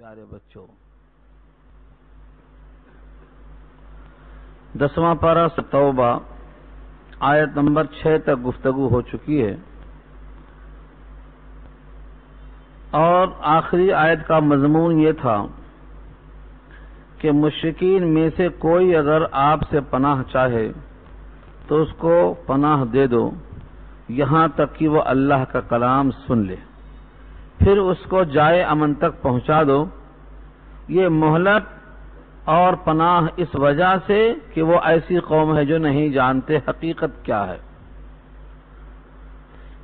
پیارے بچوں، 10واں پارہ توبہ آیت نمبر 6 تک گفتگو ہو چکی ہے، اور آخری آیت کا مضمون یہ تھا کہ مشرکین میں سے کوئی اگر آپ سے پناہ چاہے تو اس کو پناہ دے دو یہاں تک کہ وہ اللہ کا کلام سن لے، پھر اس کو جائے امن تک پہنچا دو۔ یہ مہلت اور پناہ اس وجہ سے کہ وہ ایسی قوم ہے جو نہیں جانتے حقیقت کیا ہے۔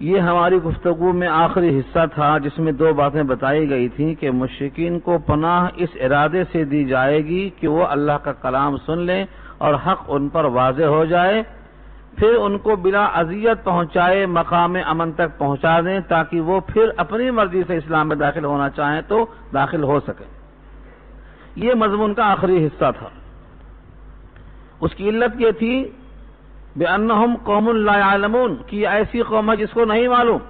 یہ ہماری گفتگو میں آخری حصہ تھا جس میں دو باتیں بتائی گئی تھیں کہ مشرکین کو پناہ اس ارادے سے دی جائے گی کہ وہ اللہ کا کلام سن لیں اور حق ان پر واضح ہو جائے، پھر ان کو بلا اذیت پہنچائے مقام امن تک پہنچا دیں تاکہ وہ پھر اپنی مرضی سے اسلام میں داخل ہونا چاہیں تو داخل ہو سکیں۔ یہ مضمون کا آخری حصہ تھا۔ اس کی علت یہ تھی بِأَنَّهُمْ قَوْمٌ لَا يَعْلَمُونَ کہ یہ ایسی قوم ہے جس کو نہیں معلوم۔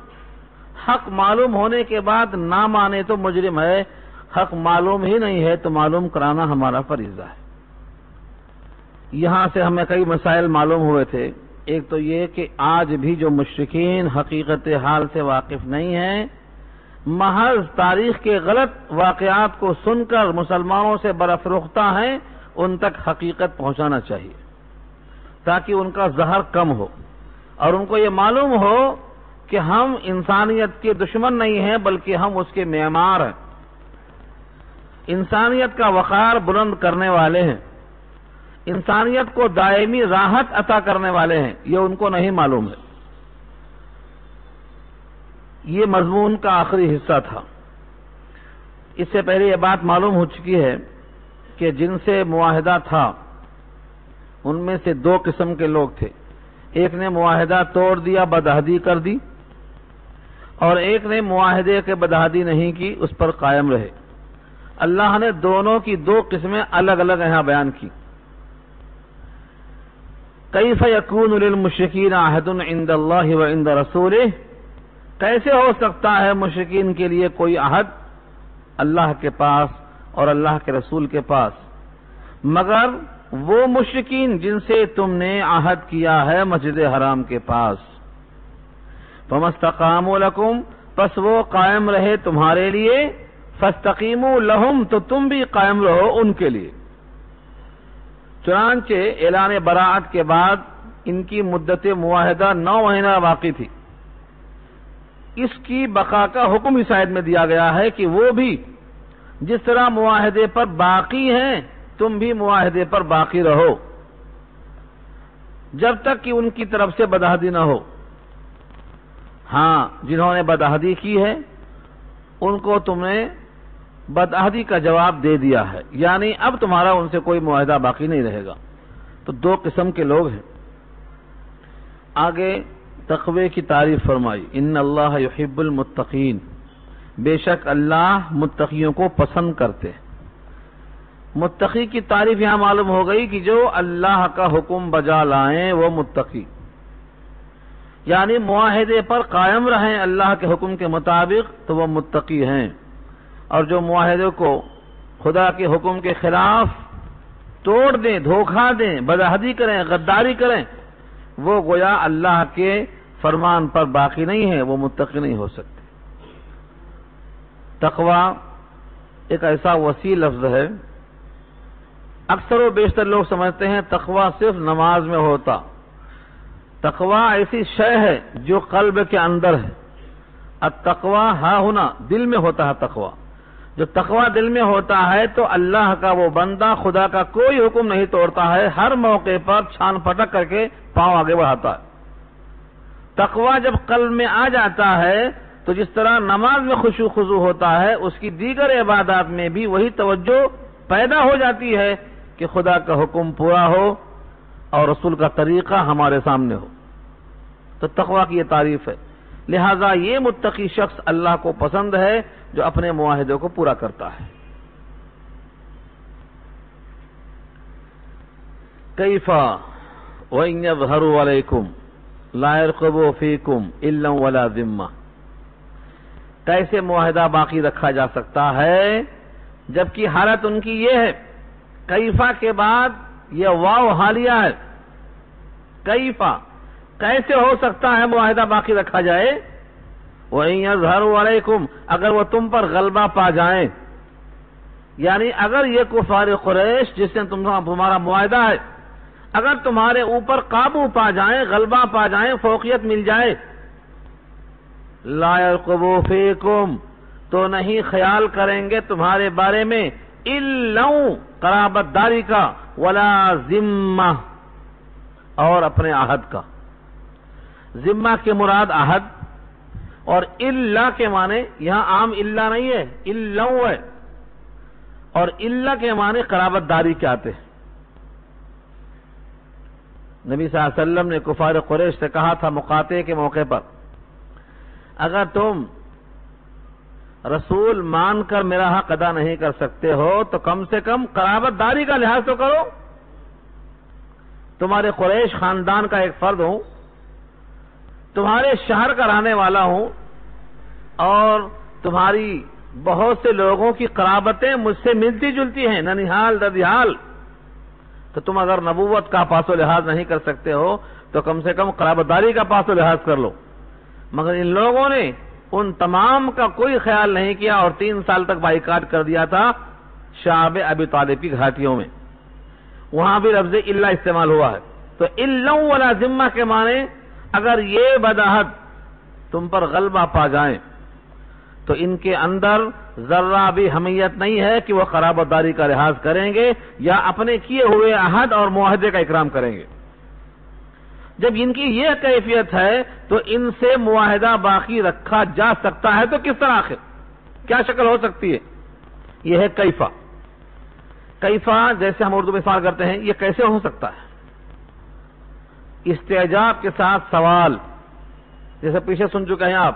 حق معلوم ہونے کے بعد نہ مانے تو مجرم ہے، حق معلوم ہی نہیں ہے تو معلوم کرانا ہمارا فریضہ ہے۔ یہاں سے ہمیں کئی مسائل معلوم ہوئے تھے۔ ایک تو یہ کہ آج بھی جو مشرکین حقیقت حال سے واقف نہیں ہیں، محض تاریخ کے غلط واقعات کو سن کر مسلمانوں سے برافروختہ ہیں، ان تک حقیقت پہنچانا چاہیے تاکہ ان کا زہر کم ہو اور ان کو یہ معلوم ہو کہ ہم انسانیت کے دشمن نہیں ہیں بلکہ ہم اس کے معمار ہیں، انسانیت کا وقار بلند کرنے والے ہیں، انسانیت کو دائمی راحت عطا کرنے والے ہیں۔ یہ ان کو نہیں معلوم ہے۔ یہ مضمون کا آخری حصہ تھا۔ اس سے پہلے یہ بات معلوم ہو چکی ہے کہ جن سے معاہدہ تھا ان میں سے دو قسم کے لوگ تھے، ایک نے معاہدہ توڑ دیا، بدعہدی کر دی، اور ایک نے معاہدے کے بدعہدی نہیں کی، اس پر قائم رہے۔ اللہ نے دونوں کی دو قسمیں الگ الگ یہاں بیان کی۔ کیف یکون للمشرکین عہد عند اللہ وعند رسولہ، کیسے ہو سکتا ہے مشرکین کے لیے کوئی عہد اللہ کے پاس اور اللہ کے رسول کے پاس، مگر وہ مشرکین جن سے تم نے عہد کیا ہے مسجد حرام کے پاس۔ فما استقاموا لکم، پس وہ قائم رہے تمہارے لیے، فاستقیموا لہم، تو تم بھی قائم رہو ان کے لیے۔ چنانچہ اعلان براعت کے بعد ان کی مدت معاہدہ 9 مہینہ باقی تھی۔ اس کی بقا کا حکم اس آیت میں دیا گیا ہے کہ وہ بھی جس طرح معاہدے پر باقی ہیں تم بھی معاہدے پر باقی رہو جب تک کہ ان کی طرف سے بدعہدی نہ ہو۔ ہاں، جنہوں نے بدعہدی کی ہے ان کو تم نے بدعہدی کا جواب دے دیا ہے، یعنی اب تمہارا ان سے کوئی معاہدہ باقی نہیں رہے گا۔ تو دو قسم کے لوگ ہیں۔ آگے تقوی کی تعریف فرمائی، ان اللہ یحب المتقین، بے شک اللہ متقیوں کو پسند کرتے ہیں۔ متقی کی تعریف یہاں معلوم ہو گئی کہ جو اللہ کا حکم بجا لائیں وہ متقی، یعنی معاہدے پر قائم رہیں اللہ کے حکم کے مطابق تو وہ متقی ہیں، اور جو معاہدے کو خدا کے حکم کے خلاف توڑ دیں، دھوکہ دیں، بدعہدی کریں، غداری کریں، وہ گویا اللہ کے فرمان پر باقی نہیں ہے، وہ متقی نہیں ہو سکتے۔ تقوی ایک ایسا وسیع لفظ ہے، اکثر و بیشتر لوگ سمجھتے ہیں تقوی صرف نماز میں ہوتا۔ تقوی ایسی شے ہے جو قلب کے اندر ہے۔ التقوی ہا ہونا، دل میں ہوتا ہے تقوی۔ جو تقوی دل میں ہوتا ہے تو اللہ کا وہ بندہ خدا کا کوئی حکم نہیں توڑتا ہے، ہر موقع پر چھان پھٹک کر کے پاؤں آگے بڑھاتا ہے۔ تقوی جب قلب میں آ جاتا ہے تو جس طرح نماز میں خشوع خضوع ہوتا ہے، اس کی دیگر عبادات میں بھی وہی توجہ پیدا ہو جاتی ہے کہ خدا کا حکم پورا ہو اور رسول کا طریقہ ہمارے سامنے ہو۔ تو تقوی کی یہ تعریف ہے۔ لہذا یہ متقی شخص اللہ کو پسند ہے جو اپنے معاہدے کو پورا کرتا ہے۔ کیف وَإِنْ يَظْهَرُوا عَلَيْكُمْ لَا يَرْقُبُوا فِيكُمْ إِلًّا وَلَا ذِمَّةً، کیسے معاہدہ باقی رکھا جا سکتا ہے جبکہ حالت ان کی یہ ہے، کیفا کے بعد یہ واو حالیہ ہے، کیفا کیسے ہو سکتا ہے معاہدہ باقی رکھا جائے؟ وَإِن يَظْهَرُوا عَلَيْكُمْ اگر وہ تم پر غلبہ پا جائیں، یعنی اگر یہ کفار قریش جس سے تمہارا معاہدہ ہے اگر تمہارے اوپر قابو پا جائیں، غلبہ پا جائیں، فوقیت مل جائے، لا يرقبوا فیکم تو نہیں خیال کریں گے تمہارے بارے میں الا قرابت داری کا، ولا ذمہ اور اپنے عہد کا۔ ذمہ کے مراد عہد، اور الا کے معنی یہاں عام الا نہیں ہے، الا ہے، اور الا کے معنی قرابت داری کے آتے ہیں۔ نبی صلی اللہ علیہ وسلم نے کفار قریش سے کہا تھا مقاطعے کے موقع پر، اگر تم رسول مان کر میرا حق ادا نہیں کر سکتے ہو تو کم سے کم قرابت داری کا لحاظ تو کرو، تمہارے قریش خاندان کا ایک فرد ہوں، تمہارے شہر کا رہنے والا ہوں، اور تمہاری بہت سے لوگوں کی قرابتیں مجھ سے ملتی جلتی ہیں، ننیحال ددیحال، تو تم اگر نبوت کا پاس و لحاظ نہیں کر سکتے ہو تو کم سے کم قرابت داری کا پاس و لحاظ کر لو۔ مگر ان لوگوں نے ان تمام کا کوئی خیال نہیں کیا اور 3 سال تک بائیکاٹ کر دیا تھا شعب ابی طالب کی گھاٹیوں میں، وہاں بھی لفظ الا استعمال ہوا ہے۔ تو الا ولا ذمہ کے معنی اگر یہ بدعہد تم پر غلبہ پا جائیں تو ان کے اندر ذرہ بھی حمیت نہیں ہے کہ وہ قرابت داری کا لحاظ کریں گے یا اپنے کیے ہوئے عہد اور معاہدے کا اکرام کریں گے۔ جب ان کی یہ کیفیت ہے تو ان سے معاہدہ باقی رکھا جا سکتا ہے تو کس طرح آخر کیا شکل ہو سکتی ہے؟ یہ ہے کیفا۔ کیفا جیسے ہم اردو میں سوال کرتے ہیں، یہ کیسے ہو سکتا ہے؟ استعجاب کے ساتھ سوال، جیسے پیچھے سن چکے ہیں آپ،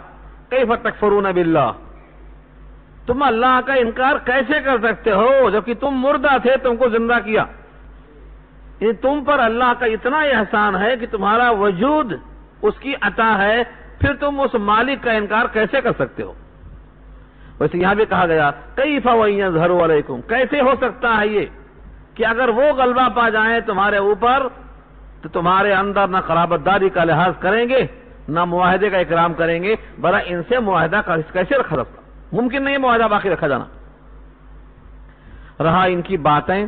کیف تکفرون باللہ، تم اللہ کا انکار کیسے کر سکتے ہو جبکہ تم مردہ تھے، تم کو زندہ کیا، یعنی تم پر اللہ کا اتنا احسان ہے کہ تمہارا وجود اس کی عطا ہے، پھر تم اس مالک کا انکار کیسے کر سکتے ہو؟ ویسے یہاں بھی کہا گیا کیف وَإِن يَظْهَرُوا عَلَيْكُمْ، کیسے ہو سکتا ہے یہ کہ اگر وہ غلبہ پا جائیں تمہارے اوپر تو تمہارے اندر نہ قرابت داری کا لحاظ کریں گے نہ معاہدے کا اکرام کریں گے، بھلا ان سے معاہدہ کیسے رکھا سکتا؟ ممکن نہیں ہے معاہدہ باقی رکھا جانا۔ رہا ان کی باتیں،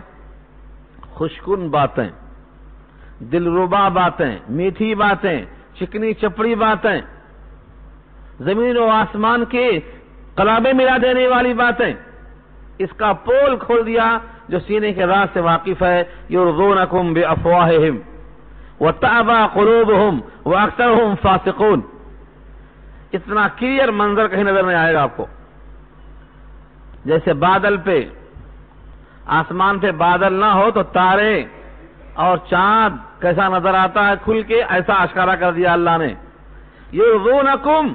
خوشکن باتیں، دلربا باتیں، میٹھی باتیں، چکنی چپڑی باتیں، زمین و آسمان کے قلابے ملا دینے والی باتیں، اس کا پول کھول دیا جو سینے کے راز سے واقف ہے۔ یرضونکم بافواہہم وتأبى قلوبهم واکثرهم فاسقون، اتنا کلیئر منظر کہیں نظر نہیں آئے گا آپ کو۔ جیسے بادل پہ، آسمان پہ بادل نہ ہو تو تارے اور چاند کیسا نظر آتا ہے کھل کے، ایسا اشکارا کر دیا اللہ نے۔ یرضونکم،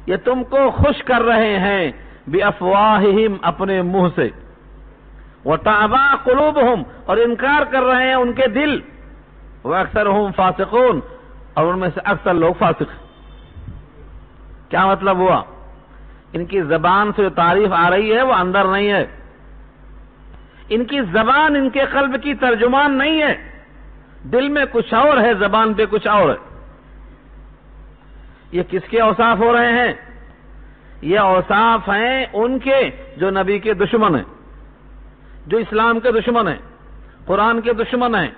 یہ تم کو خوش کر رہے ہیں، بافواہہم، اپنے منہ سے، وتأبى قلوبهم، اور انکار کر رہے ہیں ان کے دل، وَأَكْثَرُهُمْ فَاسِقُونَ، اور ان میں سے اکثر لوگ فاسق ہیں۔ کیا مطلب ہوا؟ ان کی زبان سے جو تعریف آ رہی ہے وہ اندر نہیں ہے، ان کی زبان ان کے قلب کی ترجمان نہیں ہے، دل میں کچھ اور ہے، زبان پہ کچھ اور ہے۔ یہ کس کے اوصاف ہو رہے ہیں؟ یہ اوصاف ہیں ان کے جو نبی کے دشمن ہیں، جو اسلام کے دشمن ہیں، قرآن کے دشمن ہیں،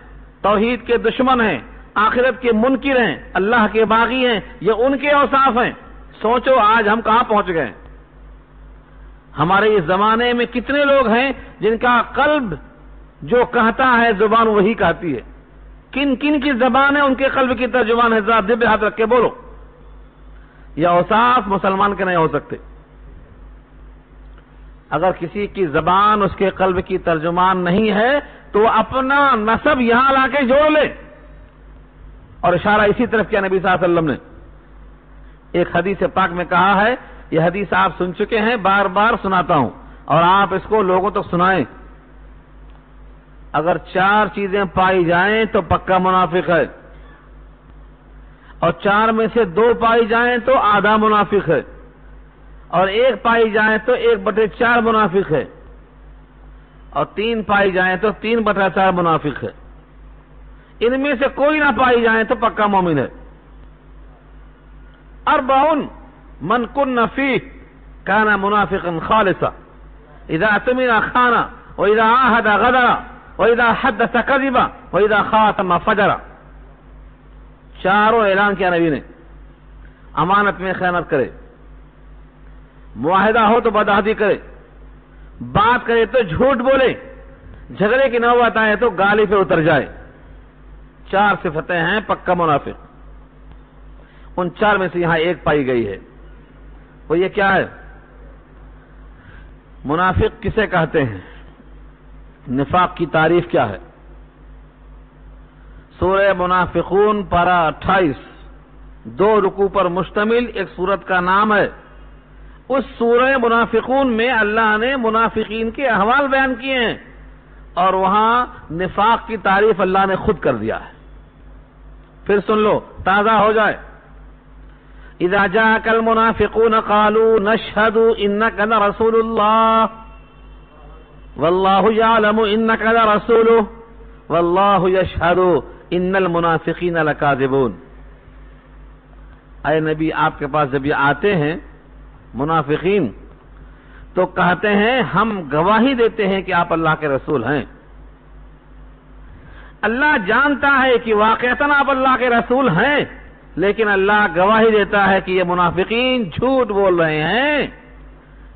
توحید کے دشمن ہیں، آخرت کے منکر ہیں، اللہ کے باغی ہیں، یہ ان کے اوصاف ہیں۔ سوچو آج ہم کہاں پہنچ گئے؟ ہمارے اس زمانے میں کتنے لوگ ہیں جن کا قلب جو کہتا ہے زبان وہی کہتی ہے؟ کن کن کی زبان ہے ان کے قلب کی ترجمان ہے؟ ذرا دل پہ ہاتھ رکھ کے بولو۔ یہ اوصاف مسلمان کے نہیں ہو سکتے۔ اگر کسی کی زبان اس کے قلب کی ترجمان نہیں ہے تو وہ اپنا نسب یہاں لا کے جوڑ لے، اور اشارہ اسی طرف کیا نبی صلی اللہ علیہ وسلم نے۔ ایک حدیث پاک میں کہا ہے، یہ حدیث آپ سن چکے ہیں، بار بار سناتا ہوں اور آپ اس کو لوگوں تک سنائیں۔ اگر 4 چیزیں پائی جائیں تو پکا منافق ہے، اور 4 میں سے 2 پائی جائیں تو آدھا منافق ہے، اور 1 پائی جائیں تو 1/4 منافق ہے۔ اور 3 پائی جائیں تو 3/4 منافق ہے. ان میں سے کوئی نہ پائی جائیں تو پکا مومن ہے. 4 من کن فیہ کان منافقا خالصا اذا اؤتمن خان واذا عاهد غدر واذا حدث كذب واذا خاتم فجر. 4 اعلان کیا نبی نے. امانت میں خیانت کرے, معاہدہ ہو تو بدعہدی کرے, بات کرے تو جھوٹ بولے, جھگڑے کی نوبت آئے تو گالی پہ اتر جائے. 4 صفتیں ہیں پکا منافق. ان 4 میں سے یہاں ایک پائی گئی ہے. وہ یہ کیا ہے؟ منافق کسے کہتے ہیں؟ نفاق کی تعریف کیا ہے؟ سورہ منافقون پارہ 28 2 رکوع پر مشتمل ایک سورت کا نام ہے. اس سورہ منافقون میں اللہ نے منافقین کے احوال بیان کیے ہیں اور وہاں نفاق کی تعریف اللہ نے خود کر دیا ہے. پھر سن لو تازہ ہو جائے. اذا جاءك المنافقون قالوا نشهد انك لرسول الله والله يعلم انك لرسوله والله يشهد ان المنافقین لکاذبون. اے نبی آپ کے پاس جب یہ آتے ہیں منافقین تو کہتے ہیں ہم گواہی دیتے ہیں کہ آپ اللہ کے رسول ہیں. اللہ جانتا ہے کہ واقعتاً آپ اللہ کے رسول ہیں, لیکن اللہ گواہی دیتا ہے کہ یہ منافقین جھوٹ بول رہے ہیں,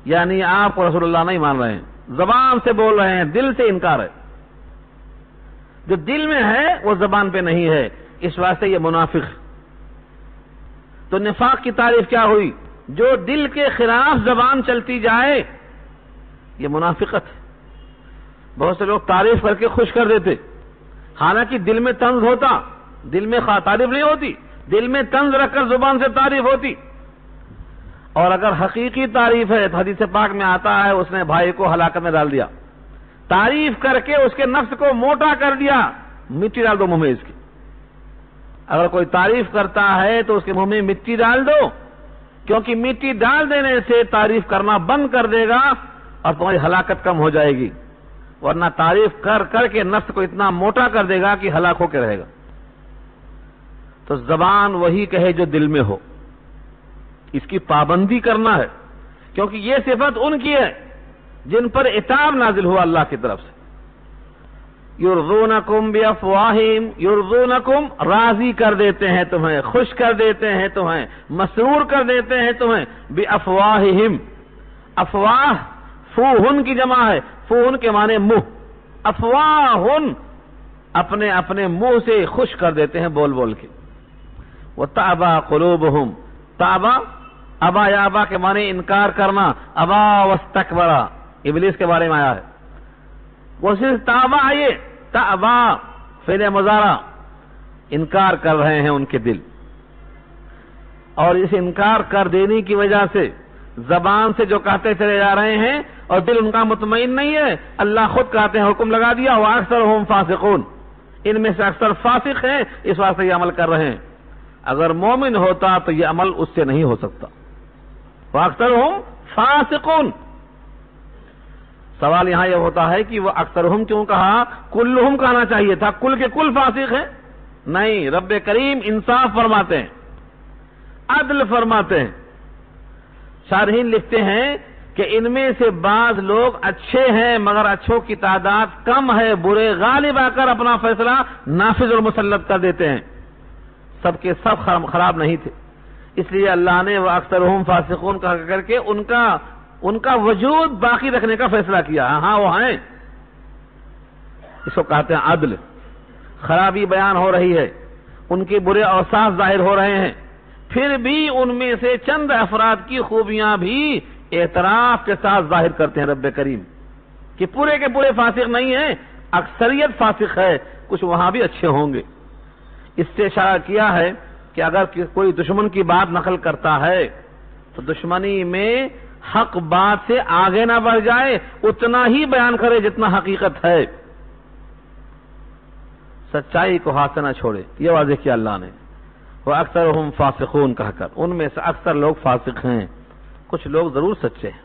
یعنی آپ کو رسول اللہ نہیں مان رہے ہیں, زبان سے بول رہے ہیں, دل سے انکار ہے. جو دل میں ہے وہ زبان پہ نہیں ہے, اس واسطے یہ منافق. تو نفاق کی تعریف کیا ہوئی؟ جو دل کے خلاف زبان چلتی جائے یہ منافقت ہے. بہت سے لوگ تعریف کر کے خوش کر دیتے, حالانکہ دل میں طنز ہوتا, دل میں تعریف نہیں ہوتی, دل میں طنز رکھ کر زبان سے تعریف ہوتی. اور اگر حقیقی تعریف ہے تو حدیث پاک میں آتا ہے اس نے بھائی کو ہلاکت میں ڈال دیا, تعریف کر کے اس کے نفس کو موٹا کر دیا, مٹی ڈال دو منہ میں اس کی. اگر کوئی تعریف کرتا ہے تو اس کے منہ میں مٹی ڈال دو, کیونکہ مٹی ڈال دینے سے تعریف کرنا بند کر دے گا اور تمہاری ہلاکت کم ہو جائے گی, ورنہ تعریف کر کر کے نفس کو اتنا موٹا کر دے گا کہ ہلاک ہو کے رہے گا. تو زبان وہی کہے جو دل میں ہو, اس کی پابندی کرنا ہے, کیونکہ یہ صفت ان کی ہے جن پر عتاب نازل ہوا اللہ کی طرف سے. یرضونکم بافواہہم, یرضونکم راضی کر دیتے ہیں تمہیں, خوش کر دیتے ہیں تمہیں, مسرور کر دیتے ہیں تمہیں, بافواہہم. افواہ فوہن کی جمع ہے, فوہن کے معنی منہ, افواہن اپنے اپنے منہ سے خوش کر دیتے ہیں بول بول کے. وَتَعْبَى قُلُوبُهُمْ, تعبا ابا یا ابا کے معنی انکار کرنا, ابا واستکبرا ابلیس کے بارے میں آیا ہے. وہ صرف تعبا آئیے, تعبا فعل مضارع, انکار کر رہے ہیں ان کے دل, اور اس انکار کر دینے کی وجہ سے زبان سے جو کہتے چلے جا رہے ہیں اور دل ان کا مطمئن نہیں ہے. اللہ خود کہتے ہیں, حکم لگا دیا, وَأَكْثَرُهُمْ فَاسِقُونَ, ان میں سے اکثر فاسق ہیں, اس واسطے یہ عمل کر رہے ہیں. اگر مومن ہوتا تو یہ عمل اس سے نہیں ہو سکتا. وَأَكْثَرُهُمْ فَاسِقُونَ. سوال یہاں یہ ہوتا ہے کہ وہ اکثرہم کیوں کہا, کلہم کہنا چاہیے تھا, کل کے کل فاسق ہیں. نہیں, رب کریم انصاف فرماتے ہیں, عدل فرماتے ہیں. شارحین لکھتے ہیں کہ ان میں سے بعض لوگ اچھے ہیں مگر اچھوں کی تعداد کم ہے, برے غالب آ کر اپنا فیصلہ نافذ اور مسلط کر دیتے ہیں. سب کے سب خراب نہیں تھے, اس لیے اللہ نے وہ اکثرہم فاسقون کہا کر کے ان کا وجود باقی رکھنے کا فیصلہ کیا. ہاں وہ ہیں, اس کو کہتے ہیں عدل. خرابی بیان ہو رہی ہے, ان کے برے اوصاف ظاہر ہو رہے ہیں, پھر بھی ان میں سے چند افراد کی خوبیاں بھی اعتراف کے ساتھ ظاہر کرتے ہیں رب کریم کہ پورے کے پورے فاسق نہیں ہیں, اکثریت فاسق ہے, کچھ وہاں بھی اچھے ہوں گے. اس سے اشارہ کیا ہے کہ اگر کوئی دشمن کی بات نقل کرتا ہے تو دشمنی میں حق بات سے آگے نہ بڑھ جائے, اتنا ہی بیان کرے جتنا حقیقت ہے, سچائی کو ہاتھ سے نہ چھوڑے. یہ واضح کیا اللہ نے, وہ اکثرہم فاسقون کہہ کر. ان میں سے اکثر لوگ فاسق ہیں, کچھ لوگ ضرور سچے ہیں.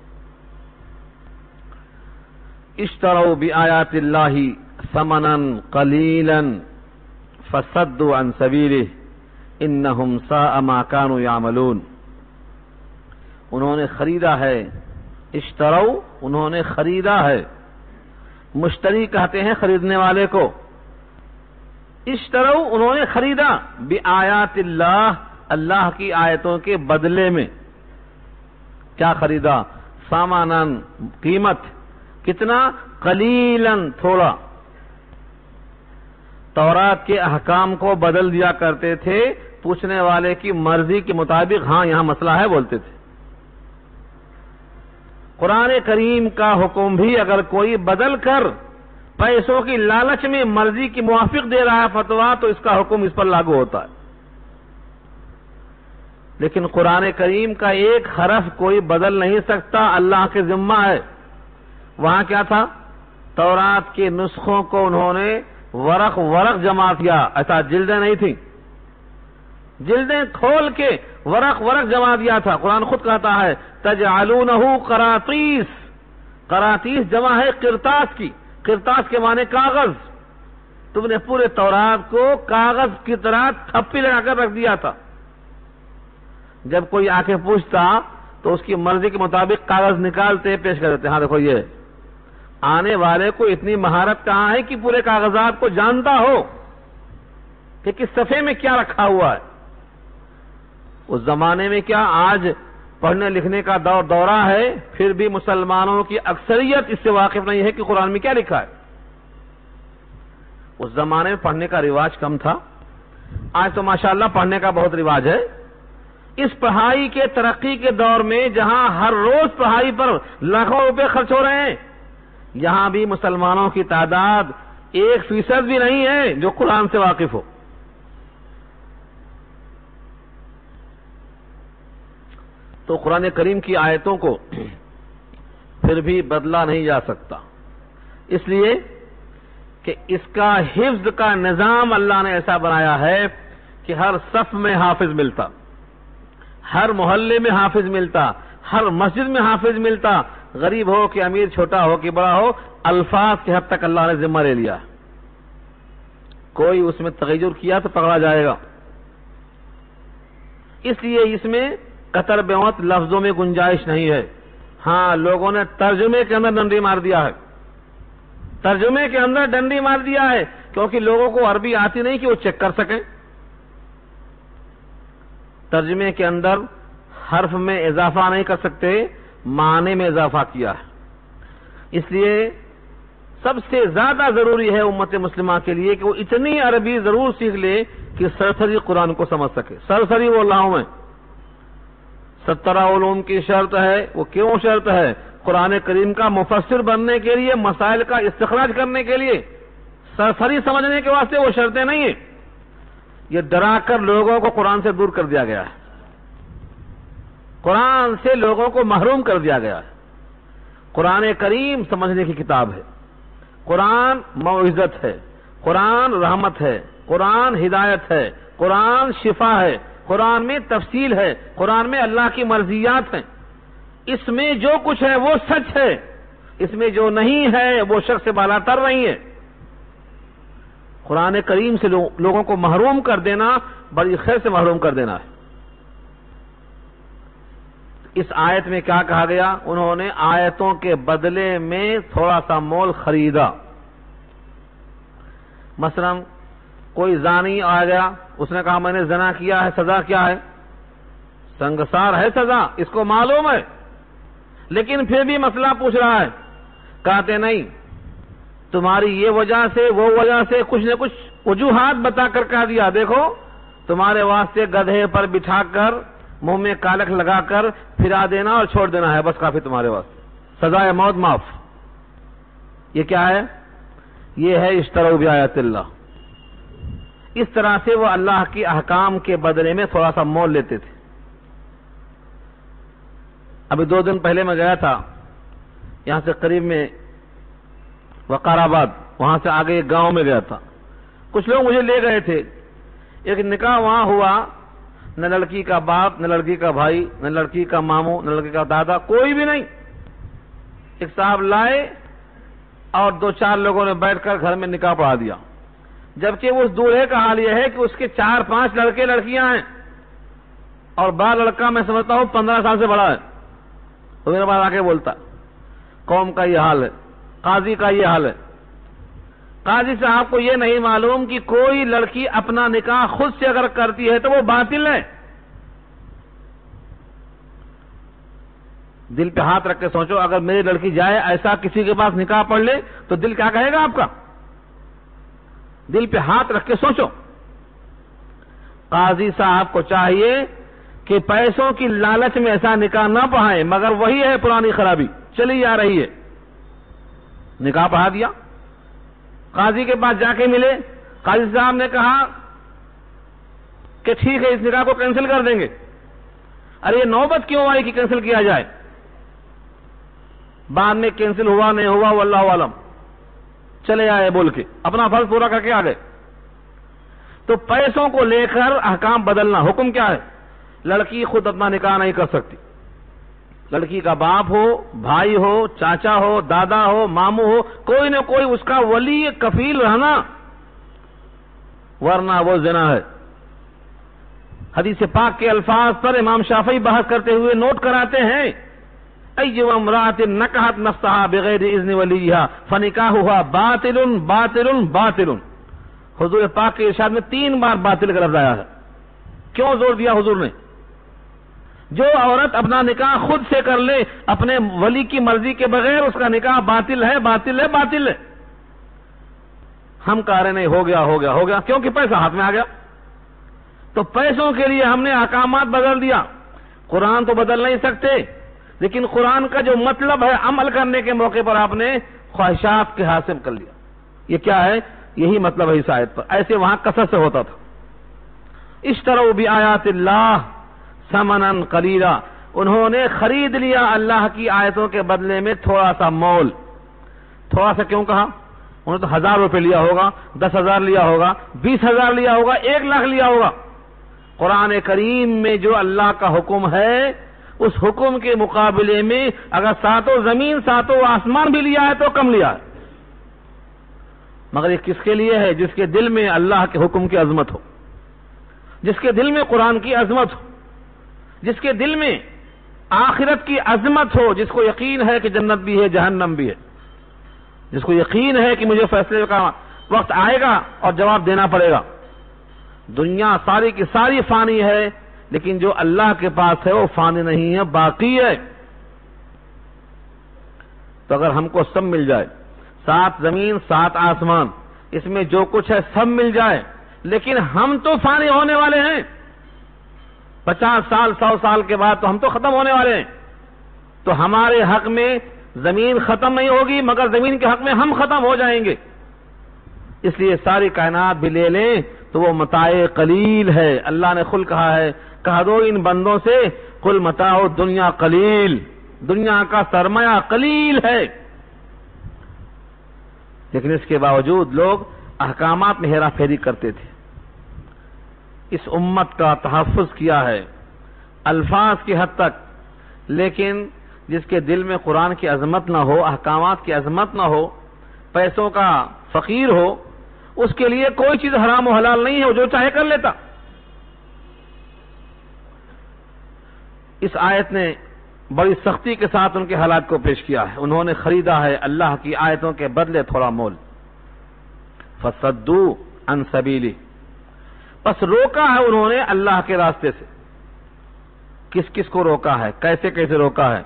اشتروا بآیات اللہ ثمنا قلیلا فصدوا عن سبیلہ انہم ساء ما كانوا یعملون. انہوں نے خریدا ہے، اشتروا انہوں نے خریدا ہے، مشتری کہتے ہیں خریدنے والے کو. اشتروا انہوں نے خریدا بآیات اللہ اللہ کی آیتوں کے بدلے میں. کیا خریدا؟ سامانن قیمت، کتنا؟ قلیلاً تھوڑا. تورات کے احکام کو بدل دیا کرتے تھے پوچھنے والے کی مرضی کے مطابق. ہاں یہاں مسئلہ ہے بولتے تھے. قرآن کریم کا حکم بھی اگر کوئی بدل کر پیسوں کی لالچ میں مرضی کی موافق دے رہا ہے فتویٰ تو اس کا حکم اس پر لاگو ہوتا ہے. لیکن قرآن کریم کا ایک حرف کوئی بدل نہیں سکتا، اللہ کے ذمہ ہے. وہاں کیا تھا؟ تورات کے نسخوں کو انہوں نے ورق جمع کیا. ایسا جلدیں نہیں تھیں، جلدیں کھول کے ورق جمع دیا تھا. قرآن خود کہتا ہے تجعلونہ قراطیس. قراطیس جمع ہے قرطاس کی. قرطاس کے معنی کاغذ. تم نے پورے تورات کو کاغذ کی طرح تھپی لگا کر رکھ دیا تھا. جب کوئی آ کے پوچھتا تو اس کی مرضی کے مطابق کاغذ نکالتے پیش کر دیتے. ہاں دیکھو یہ آنے والے کو اتنی مہارت کہاں ہے کہ پورے کاغذات کو جانتا ہو کہ کس صفحے میں کیا رکھا ہوا ہے. اس زمانے میں کیا آج پڑھنے لکھنے کا دورہ ہے پھر بھی مسلمانوں کی اکثریت اس سے واقف نہیں ہے کہ قرآن میں کیا لکھا ہے. اس زمانے میں پڑھنے کا رواج کم تھا. آج تو ماشاءاللہ پڑھنے کا بہت رواج ہے. اس پڑھائی کے ترقی کے دور میں جہاں ہر روز پڑھائی پر لاکھوں روپے خرچ ہو رہے ہیں، یہاں بھی مسلمانوں کی تعداد 1% بھی نہیں ہے جو قرآن سے واقف ہو. تو قرآن کریم کی آیتوں کو پھر بھی بدلا نہیں جا سکتا، اس لیے کہ اس کا حفظ کا نظام اللہ نے ایسا بنایا ہے کہ ہر صف میں حافظ ملتا، ہر محلے میں حافظ ملتا، ہر مسجد میں حافظ ملتا. غریب ہو کہ امیر، چھوٹا ہو کہ بڑا ہو، الفاظ کے حد تک اللہ نے ذمہ لے لیا. کوئی اس میں تغیر کیا تو پکڑا جائے گا. اس لیے اس میں قطر بیوت لفظوں میں گنجائش نہیں ہے. ہاں لوگوں نے ترجمے کے اندر ڈنڈی مار دیا ہے، ترجمے کے اندر ڈنڈی مار دیا ہے کیونکہ لوگوں کو عربی آتی نہیں کہ وہ چیک کر سکیں. ترجمے کے اندر حرف میں اضافہ نہیں کر سکتے، معنی میں اضافہ کیا ہے. اس لیے سب سے زیادہ ضروری ہے امت مسلمہ کے لیے کہ وہ اتنی عربی ضرور سیکھ لے کہ سرسری قرآن کو سمجھ سکے. سرسری وہ لاؤں میں 17 علوم کی شرط ہے. وہ کیوں شرط ہے؟ قرآن کریم کا مفسر بننے کے لیے، مسائل کا استخراج کرنے کے لیے. سرسری سمجھنے کے واسطے وہ شرطیں نہیں ہیں. یہ ڈرا کر لوگوں کو قرآن سے دور کر دیا گیا ہے، قرآن سے لوگوں کو محروم کر دیا گیا ہے. قرآن کریم سمجھنے کی کتاب ہے. قرآن موعظت ہے، قرآن رحمت ہے، قرآن ہدایت ہے، قرآن شفا ہے، قرآن میں تفصیل ہے، قرآن میں اللہ کی مرضیات ہیں. اس میں جو کچھ ہے وہ سچ ہے، اس میں جو نہیں ہے وہ شک سے بالا تر نہیں ہے. قرآن کریم سے لوگوں کو محروم کر دینا بڑی خیر سے محروم کر دینا ہے. اس آیت میں کیا کہا گیا؟ انہوں نے آیتوں کے بدلے میں تھوڑا سا مول خریدا. مثلا کوئی زانی آ گیا، اس نے کہا میں نے زنا کیا ہے، سزا کیا ہے؟ سنگسار ہے سزا، اس کو معلوم ہے، لیکن پھر بھی مسئلہ پوچھ رہا ہے. کہتے نہیں، تمہاری یہ وجہ سے وہ وجہ سے کچھ نہ کچھ وجوہات بتا کر کہہ دیا، دیکھو تمہارے واسطے گدھے پر بٹھا کر منہ میں کالک لگا کر پھرا دینا اور چھوڑ دینا ہے، بس کافی تمہارے واسطے، سزائے موت معاف. یہ کیا ہے؟ یہ ہے اشتروا بآیات اللہ. اس طرح سے وہ اللہ کی احکام کے بدلے میں تھوڑا سا مول لیتے تھے. ابھی 2 دن پہلے میں گیا تھا، یہاں سے قریب میں وقار آباد، وہاں سے آگے ایک گاؤں میں گیا تھا. کچھ لوگ مجھے لے گئے تھے. ایک نکاح وہاں ہوا، نہ لڑکی کا باپ، نہ لڑکی کا بھائی، نہ لڑکی کا ماموں، نہ لڑکی کا دادا، کوئی بھی نہیں. ایک صاحب لائے، اور 2-4 لوگوں نے بیٹھ کر گھر میں نکاح پڑھا دیا، جبکہ اس دولہے کا حال یہ ہے کہ اس کے 4-5 لڑکے لڑکیاں ہیں اور بڑا لڑکا میں سمجھتا ہوں 15 سال سے بڑا ہے، تو میرے پاس آ کے بولتا قوم کا یہ حال ہے، قاضی کا یہ حال ہے۔ قاضی صاحب کو یہ نہیں معلوم کہ کوئی لڑکی اپنا نکاح خود سے اگر کرتی ہے تو وہ باطل ہے۔ دل پہ ہاتھ رکھ کے سوچو، اگر میری لڑکی جائے ایسا کسی کے پاس نکاح پڑھ لے تو دل کیا کہے گا آپ کا؟ دل پہ ہاتھ رکھ کے سوچو۔ قاضی صاحب کو چاہیے کہ پیسوں کی لالچ میں ایسا نکاح نہ پڑھائیں، مگر وہی ہے پرانی خرابی چلی آ رہی ہے۔ نکاح پڑھا دیا، قاضی کے پاس جا کے ملے، قاضی صاحب نے کہا کہ ٹھیک ہے اس نکاح کو کینسل کر دیں گے۔ ارے یہ نوبت کیوں آئی کہ کینسل کیا جائے؟ بعد میں کینسل ہوا نہیں ہوا واللہ عالم، چلے آئے بول کے اپنا فرض پورا کر کے آ گئے۔ تو پیسوں کو لے کر احکام بدلنا، حکم کیا ہے؟ لڑکی خود اپنا نکاح نہیں کر سکتی، لڑکی کا باپ ہو، بھائی ہو، چاچا ہو، دادا ہو، ماموں ہو، کوئی نہ کوئی اس کا ولی کفیل رہنا، ورنہ وہ زنا ہے۔ حدیث پاک کے الفاظ پر امام شافعی بحث کرتے ہوئے نوٹ کراتے ہیں، ایما امرأۃ نکحت نفسها بغیر اذن ولیہا فنکاحها باطل باطل باطل۔ حضور پاک کے ارشاد میں 3 بار باطل کا لفظ آیا ہے۔ کیوں زور دیا حضور نے؟ جو عورت اپنا نکاح خود سے کر لے اپنے ولی کی مرضی کے بغیر، اس کا نکاح باطل ہے باطل ہے باطل ہے۔ ہم کہہ رہے نہیں، ہو گیا کیونکہ پیسہ ہاتھ میں آ گیا۔ تو پیسوں کے لیے ہم نے احکامات بدل دیا۔ قرآن تو بدل نہیں سکتے، لیکن قرآن کا جو مطلب ہے عمل کرنے کے موقع پر آپ نے خواہشات کے حاصل کر لیا۔ یہ کیا ہے؟ یہی مطلب ہے اس آیت پر۔ ایسے وہاں کثرت سے ہوتا تھا۔ اشتروا بآیات اللہ ثمنا قلیلا، انہوں نے خرید لیا اللہ کی آیتوں کے بدلے میں تھوڑا سا مول۔ تھوڑا سا کیوں کہا؟ انہوں نے تو 1000 روپے لیا ہوگا، 10,000 لیا ہوگا، 20,000 لیا ہوگا، 1 لاکھ لیا ہوگا۔ قرآن کریم میں جو اللہ کا حکم ہے، اس حکم کے مقابلے میں اگر 7 زمین 7 آسمان بھی لیا ہے تو کم لیا ہے۔ مگر یہ کس کے لیے ہے؟ جس کے دل میں اللہ کے حکم کی عظمت ہو، جس کے دل میں قرآن کی عظمت ہو، جس کے دل میں آخرت کی عظمت ہو، جس کو یقین ہے کہ جنت بھی ہے جہنم بھی ہے، جس کو یقین ہے کہ مجھے فیصلے کا وقت آئے گا اور جواب دینا پڑے گا۔ دنیا ساری کی ساری فانی ہے، لیکن جو اللہ کے پاس ہے وہ فانی نہیں ہے، باقی ہے۔ تو اگر ہم کو سب مل جائے، 7 زمین 7 آسمان، اس میں جو کچھ ہے سب مل جائے، لیکن ہم تو فانی ہونے والے ہیں۔ 50 سال 100 سال کے بعد تو ہم تو ختم ہونے والے ہیں۔ تو ہمارے حق میں زمین ختم نہیں ہوگی، مگر زمین کے حق میں ہم ختم ہو جائیں گے۔ اس لیے ساری کائنات بھی لے لیں تو وہ متاع قلیل ہے۔ اللہ نے خود کہا ہے، کہہ دو ان بندوں سے قل متاع الدنیا قلیل، دنیا کا سرمایہ قلیل ہے۔ لیکن اس کے باوجود لوگ احکامات میں ہیرا پھیری کرتے تھے۔ اس امت کا تحفظ کیا ہے الفاظ کی حد تک، لیکن جس کے دل میں قرآن کی عظمت نہ ہو، احکامات کی عظمت نہ ہو، پیسوں کا فقیر ہو، اس کے لیے کوئی چیز حرام و حلال نہیں ہے، وہ جو چاہے کر لیتا۔ اس آیت نے بڑی سختی کے ساتھ ان کے حالات کو پیش کیا ہے۔ انہوں نے خریدا ہے اللہ کی آیتوں کے بدلے تھوڑا مول۔ فصدوا عن سبیلہ، پس روکا ہے انہوں نے اللہ کے راستے سے۔ کس کس کو روکا ہے؟ کیسے کیسے روکا ہے؟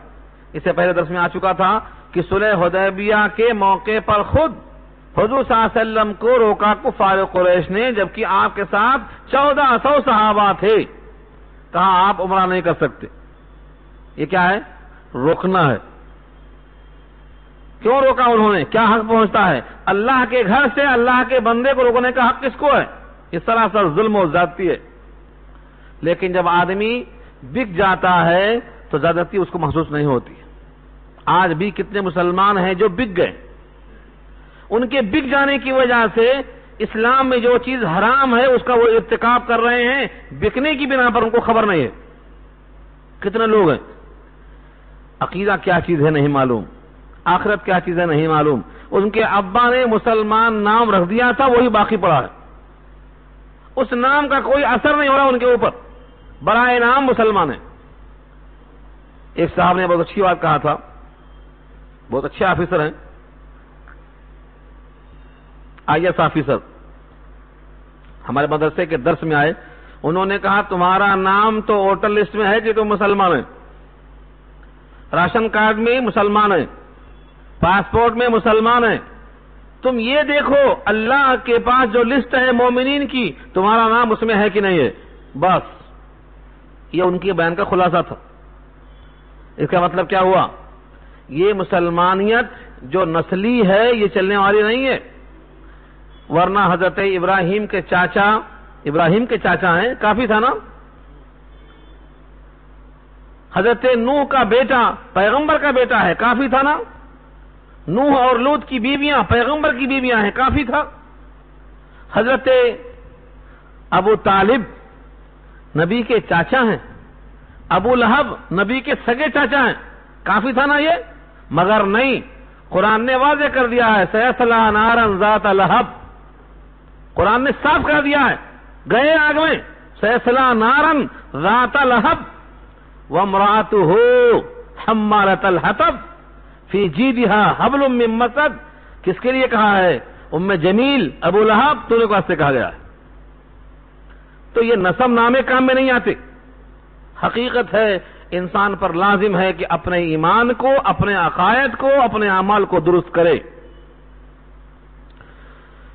اس سے پہلے درس میں آ چکا تھا کہ صلح حدیبیہ کے موقع پر خود حضور صلی اللہ علیہ وسلم کو روکا کفار قریش نے، جبکہ آپ کے ساتھ 1400 صحابہ تھے۔ کہا آپ عمرہ نہیں کر سکتے۔ یہ کیا ہے؟ روکنا ہے۔ کیوں روکا انہوں نے؟ کیا حق پہنچتا ہے؟ اللہ کے گھر سے اللہ کے بندے کو روکنے کا حق کس کو ہے؟ اس طرح سے ظلم و زیادتی ہے۔ لیکن جب آدمی بک جاتا ہے تو زیادتی اس کو محسوس نہیں ہوتی۔ آج بھی کتنے مسلمان ہیں جو بک گئے، ان کے بک جانے کی وجہ سے اسلام میں جو چیز حرام ہے اس کا وہ ارتکاب کر رہے ہیں، بکنے کی بنا پر ان کو خبر نہیں ہے۔ کتنے لوگ ہیں عقیدہ کیا چیز ہے نہیں معلوم، آخرت کیا چیز ہے نہیں معلوم، ان کے ابا نے مسلمان نام رکھ دیا تھا وہی باقی پڑا ہے، اس نام کا کوئی اثر نہیں ہو رہا ان کے اوپر، برائے نام مسلمان ہیں۔ ایک صاحب نے بہت اچھی بات کہا تھا، بہت اچھے آفیسر ہیں، IAS آفیسر، ہمارے مدرسے کے درس میں آئے، انہوں نے کہا تمہارا نام تو ووٹر لسٹ میں ہے کہ تم مسلمان ہیں، راشن کارڈ میں مسلمان ہیں، پاسپورٹ میں مسلمان ہیں، تم یہ دیکھو اللہ کے پاس جو لسٹ ہے مومنین کی تمہارا نام اس میں ہے کہ نہیں ہے، بس یہ ان کے بیان کا خلاصہ تھا۔ اس کا مطلب کیا ہوا؟ یہ مسلمانیت جو نسلی ہے یہ چلنے والی نہیں ہے، ورنہ حضرت ابراہیم کے چاچا ہیں، کافی تھا نا، حضرت نوح کا بیٹا پیغمبر کا بیٹا ہے، کافی تھا نا، نوح اور لوط کی بیویاں پیغمبر کی بیویاں ہیں، کافی تھا، حضرت ابو طالب نبی کے چاچا ہیں، ابو لہب نبی کے سگے چاچا ہیں، کافی تھا نا یہ، مگر نہیں، قرآن نے واضح کر دیا ہے سیصلی نارا ذات لہب، قرآن نے صاف کر دیا ہے گئے آگ میں، سیصلی نارا ذات لہب وامرأتہ حمالۃ الحطب فی جیدہا حبل من مسد، کس کے لیے کہا ہے؟ ام جمیل ابو لہب تو واسطے کہا گیا ہے۔ تو یہ نسب نامے کام میں نہیں آتے، حقیقت ہے انسان پر لازم ہے کہ اپنے ایمان کو، اپنے عقائد کو، اپنے اعمال کو درست کرے۔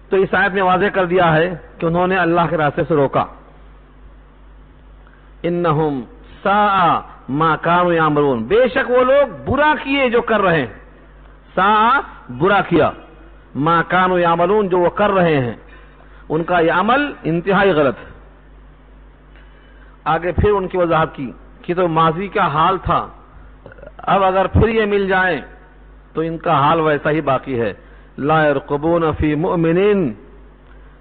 تو اس آیت میں واضح کر دیا ہے کہ انہوں نے اللہ کے راستے سے روکا، انہم ساء ما کانوا یعملون، بے شک وہ لوگ برا کیے جو کر رہے ہیں، ساء برا کیا، ما کانوا یعملون جو وہ کر رہے ہیں، ان کا یہ عمل انتہائی غلط ہے۔ آگے پھر ان کی وضاحت کی کہ تو ماضی کا حال تھا، اب اگر پھر یہ مل جائیں تو ان کا حال ویسا ہی باقی ہے، لا يرقبون فی مؤمن،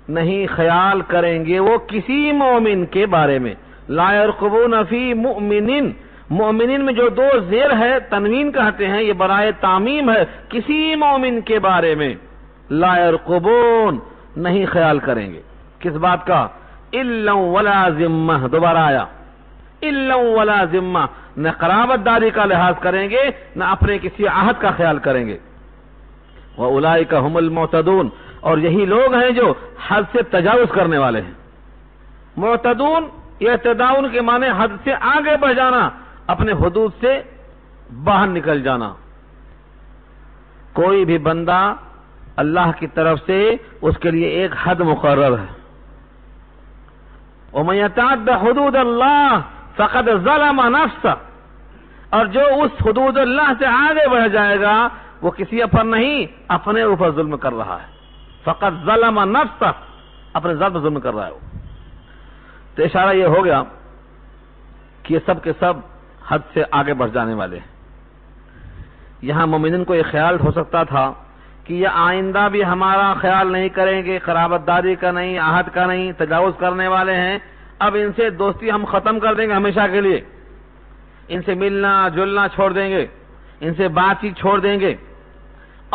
نہیں خیال کریں گے وہ کسی مومن کے بارے میں، لا يرقبون فی مؤمن، مومنین میں جو دو زیر ہے تنوین کہتے ہیں، یہ برائے تعمیم ہے، کسی مومن کے بارے میں لا يرقبون، نہیں خیال کریں گے، کس بات کا؟ الا ولا ذمہ، دوبارہ آیا الا ولا ذمہ، نہ قرابت داری کا لحاظ کریں گے نہ اپنے کسی عہد کا خیال کریں گے، وَأُولَئِكَ هُمُ الْمُعْتَدُونَ، اور یہی لوگ ہیں جو حد سے تجاوز کرنے والے ہیں۔ معتدون، اعتداء کے معنی حد سے آگے بڑھ جانا، اپنے حدود سے باہر نکل جانا۔ کوئی بھی بندہ اللہ کی طرف سے اس کے لیے ایک حد مقرر ہے، وَمَن يَتَعَدَّ حُدُودَ اللَّهِ فَقَدْ ظَلَمَ نَفْسَهُ، اور جو اس حدود اللہ سے آگے بڑھ جائے گا وہ کسی پر نہیں، اپنے اوپر ظلم کر رہا ہے، فَقَدْ ظَلَمَ نَفْسَهُ، اپنے ذات پر ظلم کر رہا ہے وہ۔ تو اشارہ یہ ہو گیا کہ یہ سب کے سب حد سے آگے بڑھ جانے والے ہیں۔ یہاں مومنین کو یہ خیال ہو سکتا تھا کہ یہ آئندہ بھی ہمارا خیال نہیں کریں گے، قرابت داری کا نہیں، عہد کا نہیں، تجاوز کرنے والے ہیں، اب ان سے دوستی ہم ختم کر دیں گے ہمیشہ کے لیے، ان سے ملنا جلنا چھوڑ دیں گے، ان سے بات چیت چھوڑ دیں گے،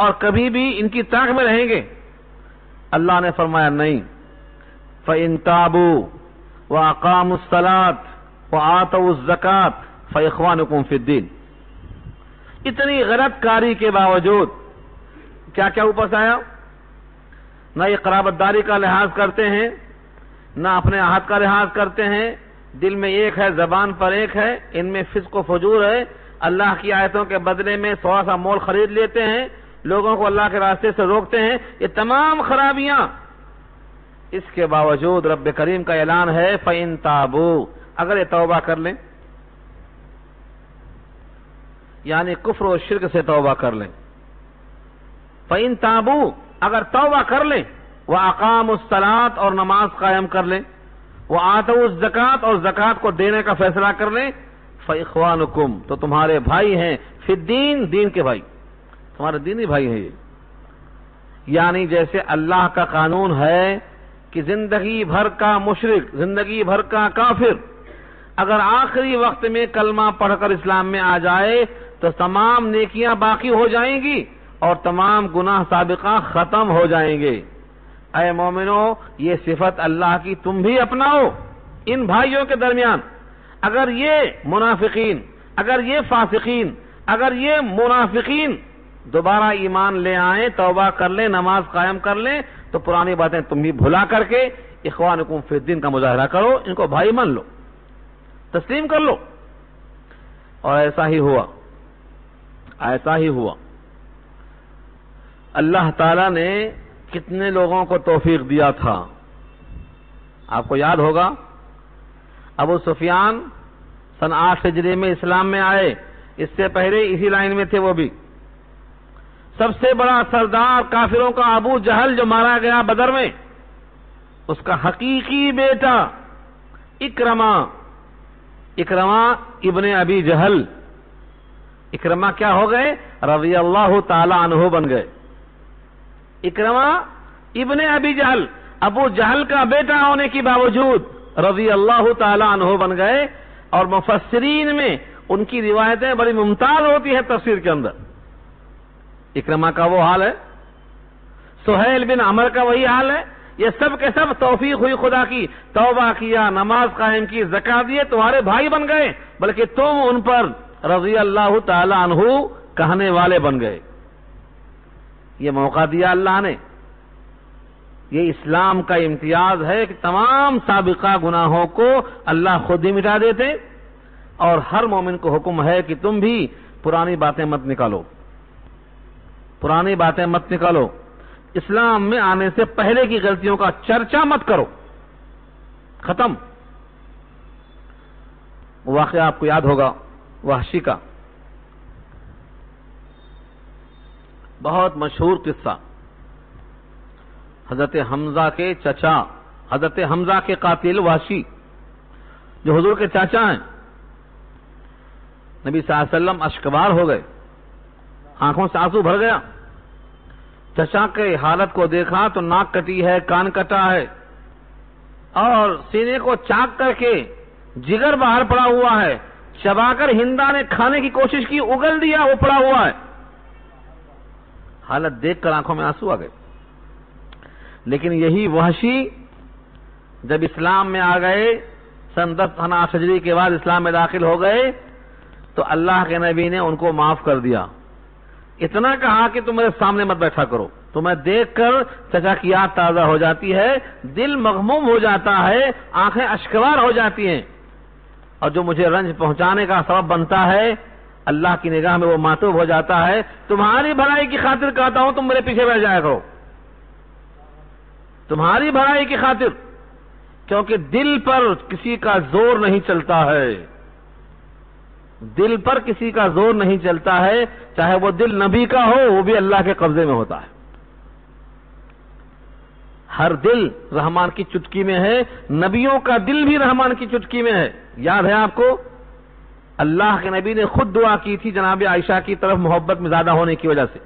اور کبھی بھی ان کی طاق میں رہیں گے۔ اللہ نے فرمایا نہیں، فَإِن تَابُوا وَأَقَامُوا الصَّلَاةَ وَآتَوُا الزَّكَاةَ فَإِخْوَانُكُمْ فِي الدِّينِ، اتنی غلط کاری کے باوجود کیا کیا اوپر سے آیا؟ نہ یہ قرابت داری کا لحاظ کرتے ہیں، نہ اپنے عہد کا لحاظ کرتے ہیں، دل میں ایک ہے، زبان پر ایک ہے، ان میں فسق و فجور ہے، اللہ کی آیتوں کے بدلے میں تھوڑا سا مول خرید لیتے ہیں، لوگوں کو اللہ کے راستے سے روکتے ہیں، یہ تمام خرابیاں، اس کے باوجود رب کریم کا اعلان ہے فَإِن تَابُوا، اگر یہ توبہ کر لیں، یعنی کفر و شرک سے توبہ کر لیں، فَإِن تَابُوا، اگر توبہ کر لیں، وَأَقَامُوا الصَّلَاةَ، اور نماز قائم کر لیں، وَآتَوُا الزَّكَاةَ، اور زکوٰۃ کو دینے کا فیصلہ کر لیں، فَإِخْوَانُكُمْ، تو تمہارے بھائی ہیں، فی الدین، دین کے بھائی، تمہارے دینی بھائی ہیں یہ۔ یعنی جیسے اللہ کا قانون ہے کہ زندگی بھر کا مشرک، زندگی بھر کا کافر اگر آخری وقت میں کلمہ پڑھ کر اسلام میں آ جائے تو تمام نیکیاں باقی ہو جائیں گی، اور تمام گناہ سابقہ ختم ہو جائیں گے۔ اے مومنو، یہ صفت اللہ کی تم بھی اپناؤ ان بھائیوں کے درمیان۔ اگر یہ منافقین، اگر یہ فاسقین، اگر یہ منافقین دوبارہ ایمان لے آئیں، توبہ کر لیں، نماز قائم کر لیں، تو پرانی باتیں تم بھی بھلا کر کے اخوانکم فی الدین کا مظاہرہ کرو، ان کو بھائی مان لو، تسلیم کر لو۔ اور ایسا ہی ہوا، ایسا ہی ہوا۔ اللہ تعالی نے کتنے لوگوں کو توفیق دیا تھا، آپ کو یاد ہوگا۔ ابو سفیان سن 8 ہجری میں اسلام میں آئے، اس سے پہلے اسی لائن میں تھے وہ بھی۔ سب سے بڑا سردار کافروں کا ابو جہل جو مارا گیا بدر میں، اس کا حقیقی بیٹا اکرمہ ابن ابی جہل، اکرمہ کیا ہو گئے؟ رضی اللہ تعالی عنہ بن گئے۔ اکرمہ ابن ابی جہل، ابو جہل کا بیٹا ہونے کے باوجود رضی اللہ تعالی عنہ بن گئے۔ اور مفسرین میں ان کی روایتیں بڑی ممتاز ہوتی ہیں تفسیر کے اندر۔ اکرمہ کا وہ حال ہے، سہیل بن عمر کا وہی حال ہے، یہ سب کے سب توفیق ہوئی خدا کی، توبہ کیا، نماز قائم کی، زکات دیے، تمہارے بھائی بن گئے، بلکہ تم ان پر رضی اللہ تعالی عنہ کہنے والے بن گئے۔ یہ موقع دیا اللہ نے۔ یہ اسلام کا امتیاز ہے کہ تمام سابقہ گناہوں کو اللہ خود ہی مٹا دیتے، اور ہر مومن کو حکم ہے کہ تم بھی پرانی باتیں مت نکالو، پرانی باتیں مت نکالو، اسلام میں آنے سے پہلے کی غلطیوں کا چرچا مت کرو، ختم۔ واقعہ آپ کو یاد ہوگا وحشی کا، بہت مشہور قصہ۔ حضرت حمزہ کے چچا، حضرت حمزہ کے قاتل وحشی جو حضور کے چاچا ہیں، نبی صلی اللہ علیہ وسلم اشکبار ہو گئے، آنکھوں سے آنسو بھر گیا۔ چچا کے حالت کو دیکھا تو ناک کٹی ہے، کان کٹا ہے، اور سینے کو چاک کر کے جگر باہر پڑا ہوا ہے، چبا کر ہندا نے کھانے کی کوشش کی، اگل دیا، وہ پڑا ہوا ہے۔ حالت دیکھ کر آنکھوں میں آنسو آ گئے۔ لیکن یہی وحشی جب اسلام میں آ گئے، سن 10 ہجری کے بعد اسلام میں داخل ہو گئے، تو اللہ کے نبی نے ان کو معاف کر دیا۔ اتنا کہا کہ تم میرے سامنے مت بیٹھا کرو، تمہیں دیکھ کر چچا کی یاد تازہ ہو جاتی ہے، دل مغموم ہو جاتا ہے، آنکھیں اشکبار ہو جاتی ہیں، اور جو مجھے رنج پہنچانے کا سبب بنتا ہے اللہ کی نگاہ میں وہ معطوف ہو جاتا ہے۔ تمہاری بھلائی کی خاطر کہتا ہوں تم میرے پیچھے بیٹھ جایا کرو، تمہاری بھلائی کی خاطر، کیونکہ دل پر کسی کا زور نہیں چلتا ہے، دل پر کسی کا زور نہیں چلتا ہے، چاہے وہ دل نبی کا ہو وہ بھی اللہ کے قبضے میں ہوتا ہے۔ ہر دل رحمان کی چٹکی میں ہے، نبیوں کا دل بھی رحمان کی چٹکی میں ہے۔ یاد ہے آپ کو، اللہ کے نبی نے خود دعا کی تھی جناب عائشہ کی طرف محبت میں زیادہ ہونے کی وجہ سے۔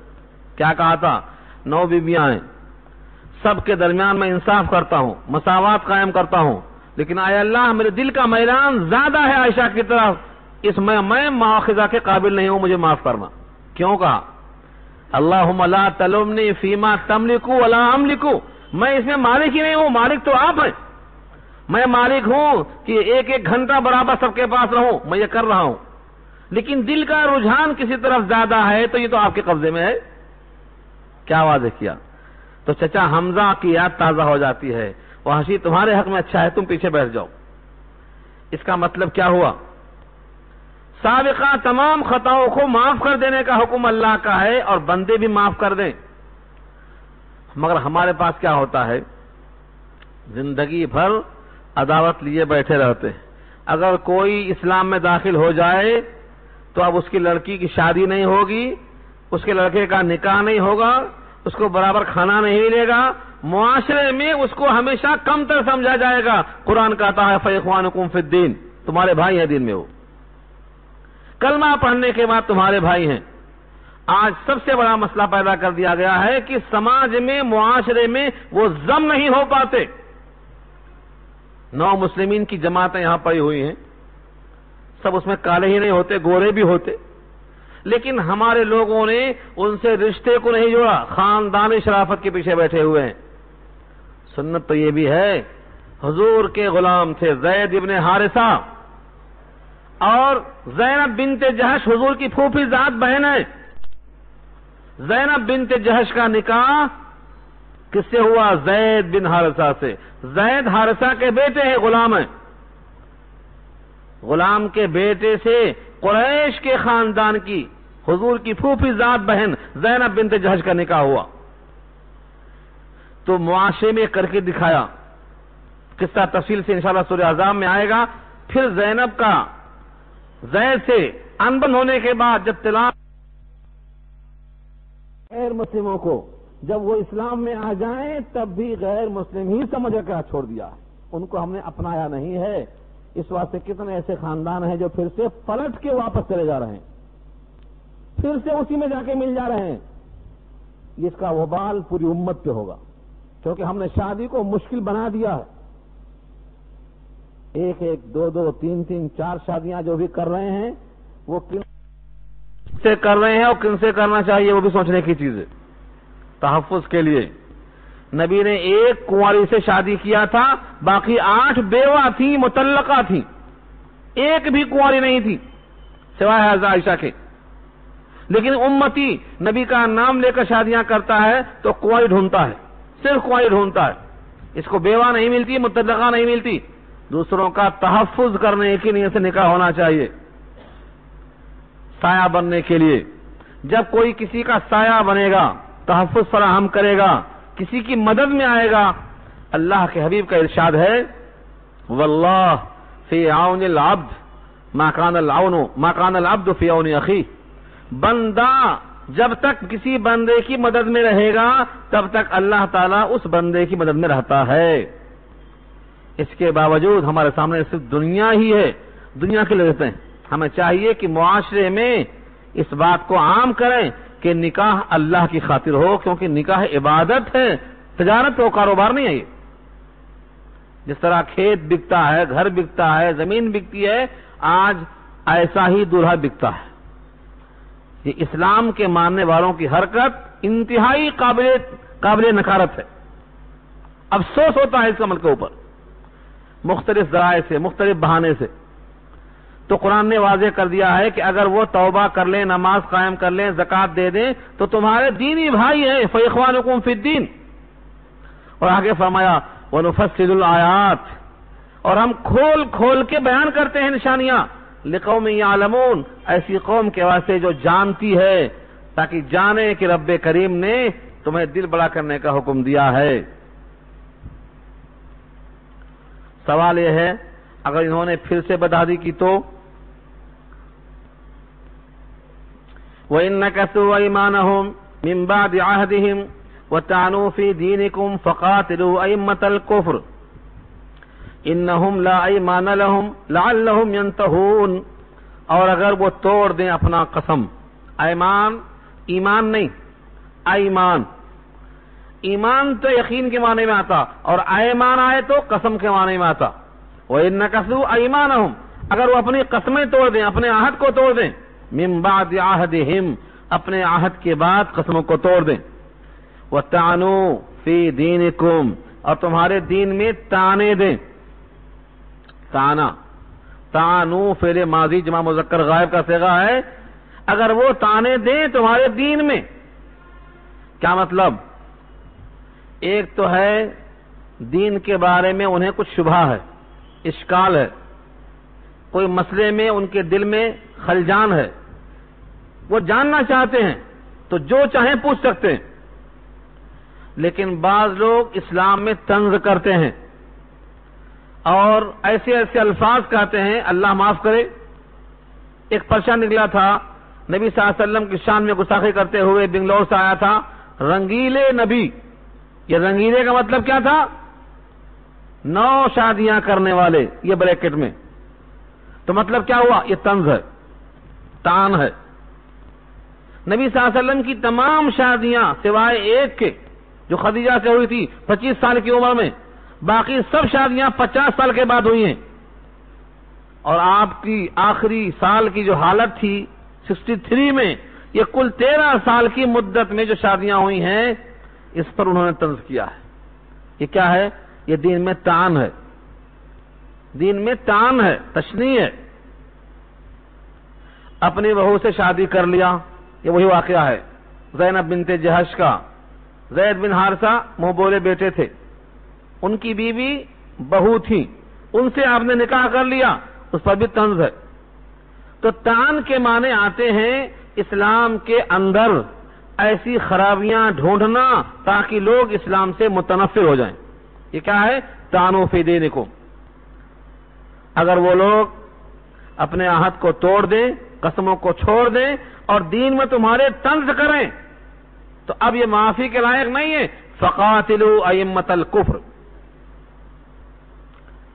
کیا کہا تھا؟ 9 بیویاں ہیں، سب کے درمیان میں انصاف کرتا ہوں، مساوات قائم کرتا ہوں، لیکن اے اللہ میرے دل کا میلان زیادہ ہے عائشہ کی طرف، اس میں مواخذہ کے قابل نہیں ہوں، مجھے معاف کرنا۔ کیوں کہا؟ اللہم لا تلمنی فیما تملک ولا املک، میں اس میں مالک ہی نہیں ہوں، مالک تو آپ ہیں۔ میں مالک ہوں کہ ایک ایک گھنٹہ برابر سب کے پاس رہوں، میں یہ کر رہا ہوں، لیکن دل کا رجحان کسی طرف زیادہ ہے تو یہ تو آپ کے قبضے میں ہے۔ کیا واضح کیا؟ تو چچا حمزہ کی یاد تازہ ہو جاتی ہے، وحشی تمہارے حق میں اچھا ہے، تم پیچھے بیٹھ جاؤ۔ اس کا مطلب کیا ہوا؟ سابقہ تمام خطاؤں کو معاف کر دینے کا حکم اللہ کا ہے، اور بندے بھی معاف کر دیں، مگر ہمارے پاس کیا ہوتا ہے؟ زندگی بھر عداوت لیے بیٹھے رہتے ہیں۔ اگر کوئی اسلام میں داخل ہو جائے تو اب اس کی لڑکی کی شادی نہیں ہوگی، اس کے لڑکے کا نکاح نہیں ہوگا، اس کو برابر کھانا نہیں ملے گا، معاشرے میں اس کو ہمیشہ کم تر سمجھا جائے گا۔ قرآن کہتا ہے فَإِخْوَانُكُمْ فِي الدِّينِ، تمہارے بھائی ہیں دین میں، وہ کلمہ پڑھنے کے بعد تمہارے بھائی ہیں۔ آج سب سے بڑا مسئلہ پیدا کر دیا گیا ہے کہ سماج میں، معاشرے میں وہ ضم نہیں ہو پاتے۔ 9 مسلمین کی جماعتیں یہاں پڑی ہوئی ہیں، سب اس میں کالے ہی نہیں ہوتے، گورے بھی ہوتے، لیکن ہمارے لوگوں نے ان سے رشتے کو نہیں جوڑا، خاندانی شرافت کے پیچھے بیٹھے ہوئے ہیں۔ سنت تو یہ بھی ہے، حضور کے غلام تھے زید ابن حارثہ، اور زینب بنت جہش حضور کی پھوپھی ذات بہن ہے۔ زینب بنت جہش کا نکاح کس سے ہوا؟ زید بن حارثہ سے۔ زید حارثہ کے بیٹے ہیں، غلام ہیں۔ غلام کے بیٹے سے قریش کے خاندان کی حضور کی پھوپھی ذات بہن زینب بنت جہش کا نکاح ہوا۔ تو معاشرے میں کر کے دکھایا، قصہ تفصیل سے انشاءاللہ سورہ احزاب میں آئے گا۔ پھر زینب کا زید سے انبن ہونے کے بعد جب طلاق غیر مسلموں کو جب وہ اسلام میں آ جائیں تب بھی غیر مسلم ہی سمجھ کر چھوڑ دیا، ان کو ہم نے اپنایا نہیں ہے۔ اس واسطے کتنے ایسے خاندان ہیں جو پھر سے پلٹ کے واپس چلے جا رہے ہیں، پھر سے اسی میں جا کے مل جا رہے ہیں۔ اس کا وبال پوری امت پہ ہوگا، کیونکہ ہم نے شادی کو مشکل بنا دیا ہے۔ ایک ایک دو دو تین تین چار شادیاں جو بھی کر رہے ہیں وہ کن سے کر رہے ہیں اور کن سے کرنا چاہیے وہ بھی سوچنے کی چیز ہے۔ تحفظ کے لیے نبی نے ایک کنواری سے شادی کیا تھا، باقی 8 بیوہ تھیں، مطلقہ تھیں، ایک بھی کنواری نہیں تھی سوائے حضرت عائشہ کے۔ لیکن امتی نبی کا نام لے کر شادیاں کرتا ہے تو کنواری ڈھونڈتا ہے، صرف کنواری ڈھونڈتا ہے، اس کو بیوہ نہیں ملتی، مطلقہ نہیں ملتی۔ دوسروں کا تحفظ کرنے کی نیت سے نکاح ہونا چاہیے، سایہ بننے کے لیے۔ جب کوئی کسی کا سایہ بنے گا، تحفظ فراہم کرے گا، کسی کی مدد میں آئے گا، اللہ کے حبیب کا ارشاد ہے واللہ فی عون العبد ما کان العبد فی عون اخیہ۔ بندہ جب تک کسی بندے کی مدد میں رہے گا تب تک اللہ تعالیٰ اس بندے کی مدد میں رہتا ہے۔ اس کے باوجود ہمارے سامنے صرف دنیا ہی ہے، دنیا کے لیے رہتے ہیں۔ ہمیں چاہیے کہ معاشرے میں اس بات کو عام کریں کہ نکاح اللہ کی خاطر ہو، کیونکہ نکاح عبادت ہے، تجارت و کاروبار نہیں ہے۔ یہ جس طرح کھیت بکتا ہے، گھر بکتا ہے، زمین بکتی ہے، آج ایسا ہی دولہا بکتا ہے۔ یہ اسلام کے ماننے والوں کی حرکت انتہائی قابل نکارت ہے۔ افسوس ہوتا ہے اس عمل کے اوپر، مختلف ذرائع سے، مختلف بہانے سے۔ تو قرآن نے واضح کر دیا ہے کہ اگر وہ توبہ کر لیں، نماز قائم کر لیں، زکوٰۃ دے دیں تو تمہارے دینی بھائی ہیں، فإخوانکم فی الدین۔ اور آگے فرمایا وَنُفَصِّلُ الْآيَاتِ، اور ہم کھول کھول کے بیان کرتے ہیں نشانیاں، لِقَوْمٍ يَعْلَمُونَ، ایسی قوم کے واسطے جو جانتی ہے، تاکہ جانے کہ رب کریم نے تمہیں دل بڑا کرنے کا حکم دیا ہے۔ سوال یہ ہے اگر انہوں نے پھر سے بدعہدی کی تو وَإِن نَكَثُوا أَيْمَانَهُمْ مِن بَعْدِ عَهْدِهِمْ وَطَعَنُوا فِي دِينِكُمْ فَقَاتِلُوا أَئِمَّةَ الْكُفْرِ إِنَّهُمْ لَا أَيْمَانَ لَهُمْ لَعَلَّهُمْ يَنْتَهُونَ۔ اور اگر وہ توڑ دیں اپنا قسم، ایمان ایمان نہیں، ایمان، ایمان تو یقین کے معنی میں آتا، اور ایمان آئے تو قسم کے معنی میں آتا۔ وَإِن نَكَثُوا أَيْمَانَهُمْ، اگر وہ اپنی قسمیں توڑ دیں، اپنے عہد کو توڑ دیں، من بعد عہدہم، اپنے عہد کے بعد قسموں کو توڑ دیں، وَطَعَنُوا فِي دِينِكُمْ، اور تمہارے دین میں تانے دیں، تانا، تعنوا فعل ماضی جمع مذکر غائب کا صیغہ ہے، اگر وہ تانے دیں تمہارے دین میں، کیا مطلب؟ ایک تو ہے دین کے بارے میں انہیں کچھ شبہ ہے، اشکال ہے، کوئی مسئلے میں ان کے دل میں خلجان ہے، وہ جاننا چاہتے ہیں تو جو چاہیں پوچھ سکتے ہیں۔ لیکن بعض لوگ اسلام میں طنز کرتے ہیں اور ایسے ایسے الفاظ کہتے ہیں، اللہ معاف کرے، ایک پرچہ نکلا تھا نبی صلی اللہ علیہ وسلم کی شان میں گستاخی کرتے ہوئے، بنگلور سے آیا تھا، رنگیلے نبی۔ یہ رنگیلے کا مطلب کیا تھا؟ 9 شادیاں کرنے والے، یہ بریکٹ میں۔ تو مطلب کیا ہوا؟ یہ طنز ہے، تان ہے۔ نبی صلی اللہ علیہ وسلم کی تمام شادیاں سوائے ایک کے جو خدیجہ سے ہوئی تھی 25 سال کی عمر میں، باقی سب شادیاں 50 سال کے بعد ہوئی ہیں۔ اور آپ کی آخری سال کی جو حالت تھی 63 میں، یہ کل 13 سال کی مدت میں جو شادیاں ہوئی ہیں اس پر انہوں نے طنز کیا ہے۔ یہ کیا ہے؟ یہ دین میں طعن ہے، دین میں طعن ہے، تشنیع ہے۔ اپنی بہو سے شادی کر لیا، یہ وہی واقعہ ہے زینب بنت جہش کا۔ زید بن حارثہ منہ بولے بیٹے تھے، ان کی بیوی بہو تھی، ان سے آپ نے نکاح کر لیا، اس پر بھی طنز ہے۔ تو طعن کے معنی آتے ہیں اسلام کے اندر ایسی خرابیاں ڈھونڈنا تاکہ لوگ اسلام سے متنفر ہو جائیں۔ یہ کیا ہے؟ طعنوا فی دینکم۔ اگر وہ لوگ اپنے عہد کو توڑ دیں، قسموں کو چھوڑ دیں اور دین میں تمہارے طنز کریں تو اب یہ معافی کے لائق نہیں ہے۔ فقاتلوا ائمۃ الکفر،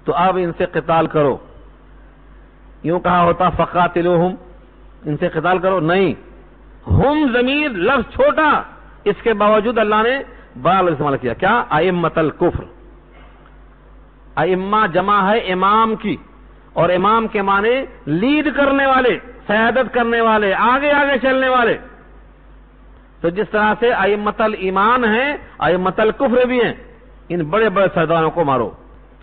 تو اب ان سے قتال کرو۔ یوں کہا ہوتا فقاتلوہم، ان سے قتال کرو، نہیں، ہم ضمیر لفظ چھوٹا، اس کے باوجود اللہ نے بڑا لفظ استعمال کیا، کیا؟ ائمۃ الکفر۔ ائمہ جمع ہے امام کی، اور امام کے معنی لیڈ کرنے والے، سیادت کرنے والے، آگے آگے چلنے والے۔ تو جس طرح سے ائمۃ الایمان ہیں، ائمۃ الکفر بھی ہیں۔ ان بڑے بڑے سرداروں کو مارو۔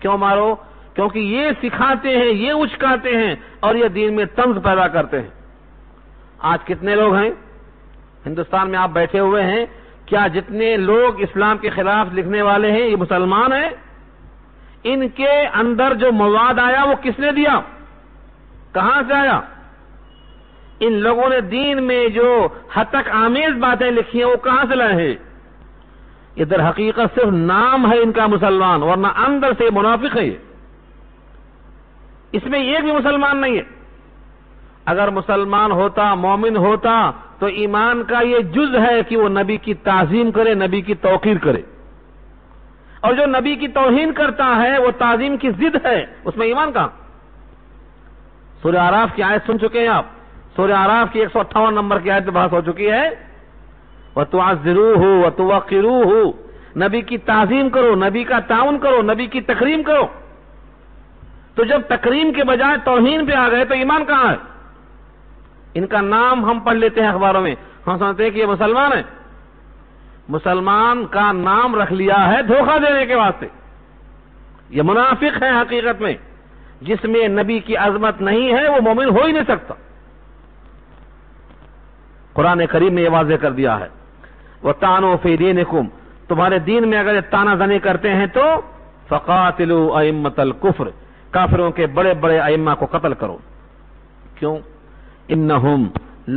کیوں مارو؟ کیونکہ یہ سکھاتے ہیں، یہ اچکاتے ہیں اور یہ دین میں طنز پیدا کرتے ہیں۔ آج کتنے لوگ ہیں ہندوستان میں آپ بیٹھے ہوئے ہیں، کیا جتنے لوگ اسلام کے خلاف لکھنے والے ہیں یہ مسلمان ہیں؟ ان کے اندر جو مواد آیا وہ کس نے دیا؟ کہاں سے آیا؟ ان لوگوں نے دین میں جو ہتک آمیز باتیں لکھی ہیں وہ کہاں سے لائے ہیں؟ یہ در حقیقت صرف نام ہے ان کا مسلمان، ورنہ اندر سے منافق ہے۔ یہ اس میں ایک بھی مسلمان نہیں ہے۔ اگر مسلمان ہوتا، مومن ہوتا تو ایمان کا یہ جز ہے کہ وہ نبی کی تعظیم کرے، نبی کی توقیر کرے، اور جو نبی کی توہین کرتا ہے وہ تعظیم کی ضد ہے، اس میں ایمان کہاں؟ سورہ اعراف کی آیت سن چکے ہیں آپ؟ سورہ اعراف کی 158 نمبر کی آیت پہ بحث ہو چکی ہے۔ وَتُعَزِّرُوهُ وَتُوَقِّرُوهُ، نبی کی تعظیم کرو، نبی کا تعاون کرو، نبی کی تکریم کرو۔ تو جب تکریم کے بجائے توہین پہ آ گئے تو ایمان کہاں ہے؟ ان کا نام ہم پڑھ لیتے ہیں اخباروں میں، ہم سمجھتے ہیں کہ یہ مسلمان ہے۔ مسلمان کا نام رکھ لیا ہے دھوکہ دینے کے واسطے۔ یہ منافق ہے حقیقت میں، جس میں نبی کی عظمت نہیں ہے وہ مومن ہو ہی نہیں سکتا۔ قرآن کریم نے یہ واضح کر دیا ہے، وَطَعْنُوا فِي دِينِكُمْ، تمہارے دین میں اگر یہ طعنہ زنی کرتے ہیں تو فَقَاتِلُوا أَئِمَّةَ الْكُفْرِ، کافروں کے بڑے بڑے ائمہ کو قتل کرو۔ کیوں؟ انہم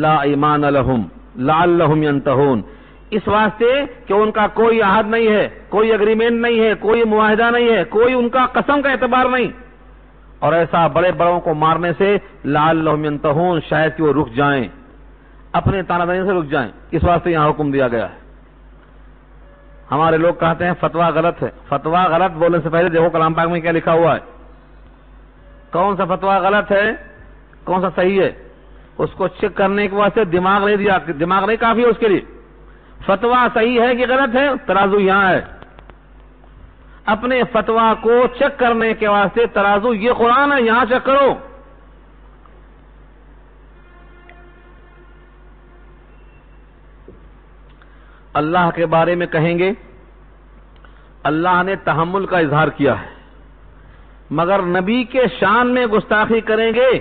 لا ایمان لہم لعلہم ینتہون، اس واسطے کہ ان کا کوئی عہد نہیں ہے، کوئی اگریمنٹ نہیں ہے، کوئی معاہدہ نہیں ہے، کوئی ان کا قسم کا اعتبار نہیں، اور ایسا بڑے بڑوں کو مارنے سے لعلہم ینتہون، شاید کہ وہ رک جائیں، اپنے طعنہ زنی سے رک جائیں، اس واسطے یہاں حکم دیا گیا ہے۔ ہمارے لوگ کہتے ہیں فتویٰ غلط ہے۔ فتویٰ غلط بولنے سے پہلے دیکھو کلام پاک میں کیا لکھا ہوا ہے، کون سا فتویٰ غلط ہے، کون سا صحیح ہے، اس کو چیک کرنے کے واسطے دماغ نہیں دیا، دماغ نہیں کافی ہے اس کے لیے۔ فتویٰ صحیح ہے کہ غلط ہے، ترازو یہاں ہے۔ اپنے فتویٰ کو چیک کرنے کے واسطے ترازو یہ قرآن ہے، یہاں چیک کرو۔ اللہ کے بارے میں کہیں گے اللہ نے تحمل کا اظہار کیا ہے، مگر نبی کے شان میں گستاخی کریں گے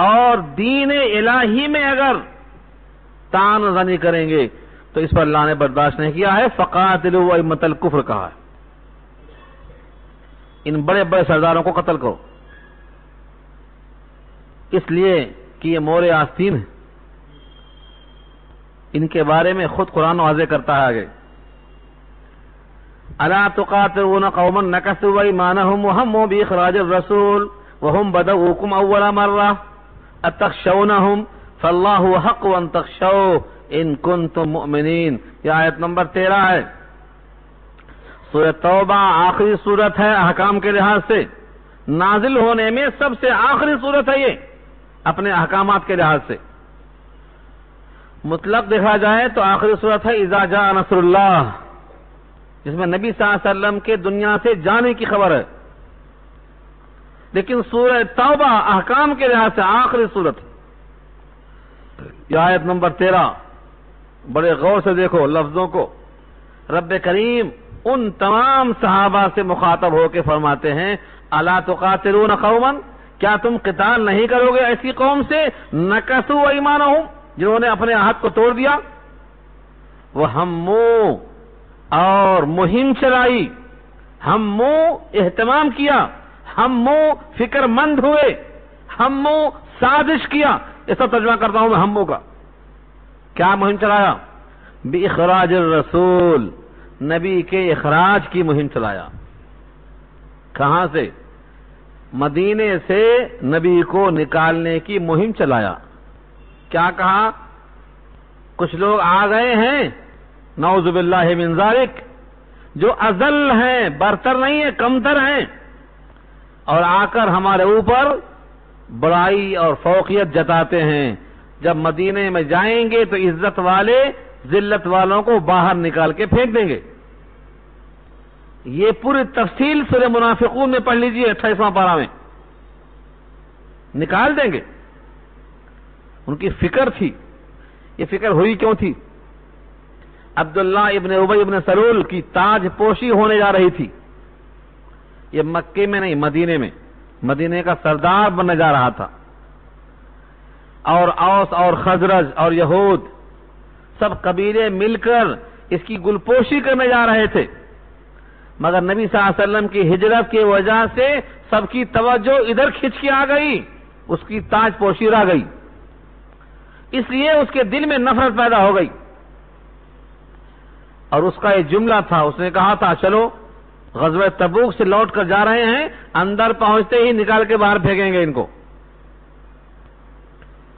اور دین الہی میں اگر طعن زنی کریں گے تو اس پر اللہ نے برداشت نہیں کیا ہے۔ فقاتلوا ائمۃ الکفر کہا ہے، ان بڑے بڑے سرداروں کو قتل کرو، اس لیے کہ یہ مور آستین ہے۔ ان کے بارے میں خود قرآن واضح کرتا ہے آگے، الا تقاتلون قوما نكثوا ايمانهم وهموا باخراج الرسول وهم بدؤوكم اول مره اتخشونهم فالله حق ان تخشوه ان كنتم مؤمنين۔ یہ آیت نمبر 13 ہے۔ سورہ توبہ آخری سورت ہے احکام کے لحاظ سے، نازل ہونے میں سب سے آخری سورت ہے یہ اپنے احکامات کے لحاظ سے۔ مطلق دیکھا جائے تو آخری صورت ہے اذا جاء نصر اللہ، جس میں نبی صلی اللہ علیہ وسلم کے دنیا سے جانے کی خبر ہے، لیکن سورہ توبہ احکام کے لحاظ سے آخری صورت ہے۔ یہ آیت نمبر 13، بڑے غور سے دیکھو لفظوں کو. رب کریم ان تمام صحابہ سے مخاطب ہو کے فرماتے ہیں الا تقاتلون قوما، کیا تم قتال نہیں کرو گے ایسی قوم سے نکثوا ایمانہم، جنہوں نے اپنے عہد کو توڑ دیا، وہموا، اور مہم چلائی، ہمو اہتمام کیا، ہمو فکر مند ہوئے، ہمو سازش کیا. اس کا ترجمہ کرتا ہوں میں ہمو کا. کیا مہم چلایا؟ بِإِخْرَاجِ الرسول، نبی کے اخراج کی مہم چلایا. کہاں سے؟ مدینے سے نبی کو نکالنے کی مہم چلایا. کیا کہا؟ کچھ لوگ آ گئے ہیں نعوذ باللہ من ذالک، جو اذل ہیں، برتر نہیں ہیں، کمتر ہیں، اور آ کر ہمارے اوپر بڑائی اور فوقیت جتاتے ہیں. جب مدینے میں جائیں گے تو عزت والے ذلت والوں کو باہر نکال کے پھینک دیں گے. یہ پوری تفصیل سورہ منافقون میں پڑھ لیجئے 28واں پارہ میں. نکال دیں گے. ان کی فکر تھی. یہ فکر ہوئی کیوں تھی؟ عبداللہ ابن ابی ابن سلول کی تاج پوشی ہونے جا رہی تھی. یہ مکے میں نہیں، مدینے میں. مدینے کا سردار بننے جا رہا تھا، اور اوس اور خزرج اور یہود سب قبیلے مل کر اس کی گلپوشی کرنے جا رہے تھے. مگر نبی صلی اللہ علیہ وسلم کی ہجرت کی وجہ سے سب کی توجہ ادھر کھنچ کے آ گئی، اس کی تاج پوشی رہ گئی. اس لیے اس کے دل میں نفرت پیدا ہو گئی. اور اس کا یہ جملہ تھا، اس نے کہا تھا چلو غزوہ تبوک سے لوٹ کر جا رہے ہیں، اندر پہنچتے ہی نکال کے باہر پھینکیں گے ان کو.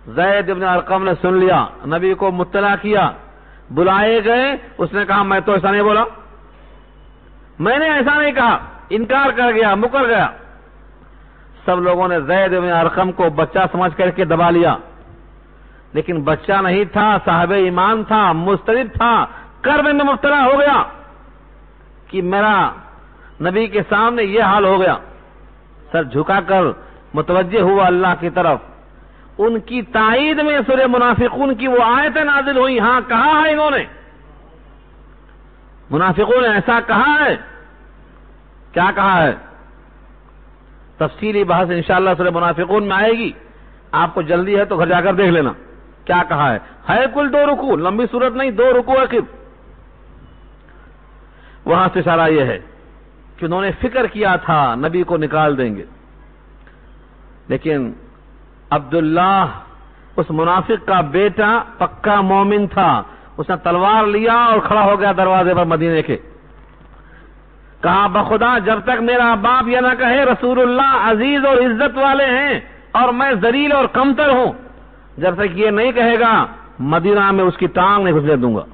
زید ابن ارقم نے سن لیا، نبی کو مطلع کیا، بلائے گئے. اس نے کہا میں تو ایسا نہیں بولا، میں نے ایسا نہیں کہا، انکار کر گیا، مکر گیا. سب لوگوں نے زید ابن ارقم کو بچہ سمجھ کر کے دبا لیا، لیکن بچہ نہیں تھا، صاحب ایمان تھا، مسترد تھا. کرب میں مبتلا ہو گیا کہ میرا نبی کے سامنے یہ حال ہو گیا. سر جھکا کر متوجہ ہوا اللہ کی طرف. ان کی تائید میں سورہ منافقون کی وہ آیتیں نازل ہوئی. ہاں کہا ہے انہوں نے، منافقوں نے ایسا کہا ہے. کیا کہا ہے؟ تفصیلی بحث انشاءاللہ سورہ منافقون میں آئے گی. آپ کو جلدی ہے تو گھر جا کر دیکھ لینا کیا کہا ہے کل 2 رکوع، لمبی صورت نہیں، 2 رکوع ہے. وہاں سے اشارہ یہ ہے کہ انہوں نے فکر کیا تھا نبی کو نکال دیں گے. لیکن عبداللہ اس منافق کا بیٹا پکا مومن تھا. اس نے تلوار لیا اور کھڑا ہو گیا دروازے پر مدینے کے. کہا بخدا جب تک میرا باپ یہ نہ کہے رسول اللہ عزیز اور عزت والے ہیں اور میں ذلیل اور کمتر ہوں، جب تک یہ نہیں کہے گا مدینہ میں اس کی ٹانگ نہیں گھسنے دوں گا.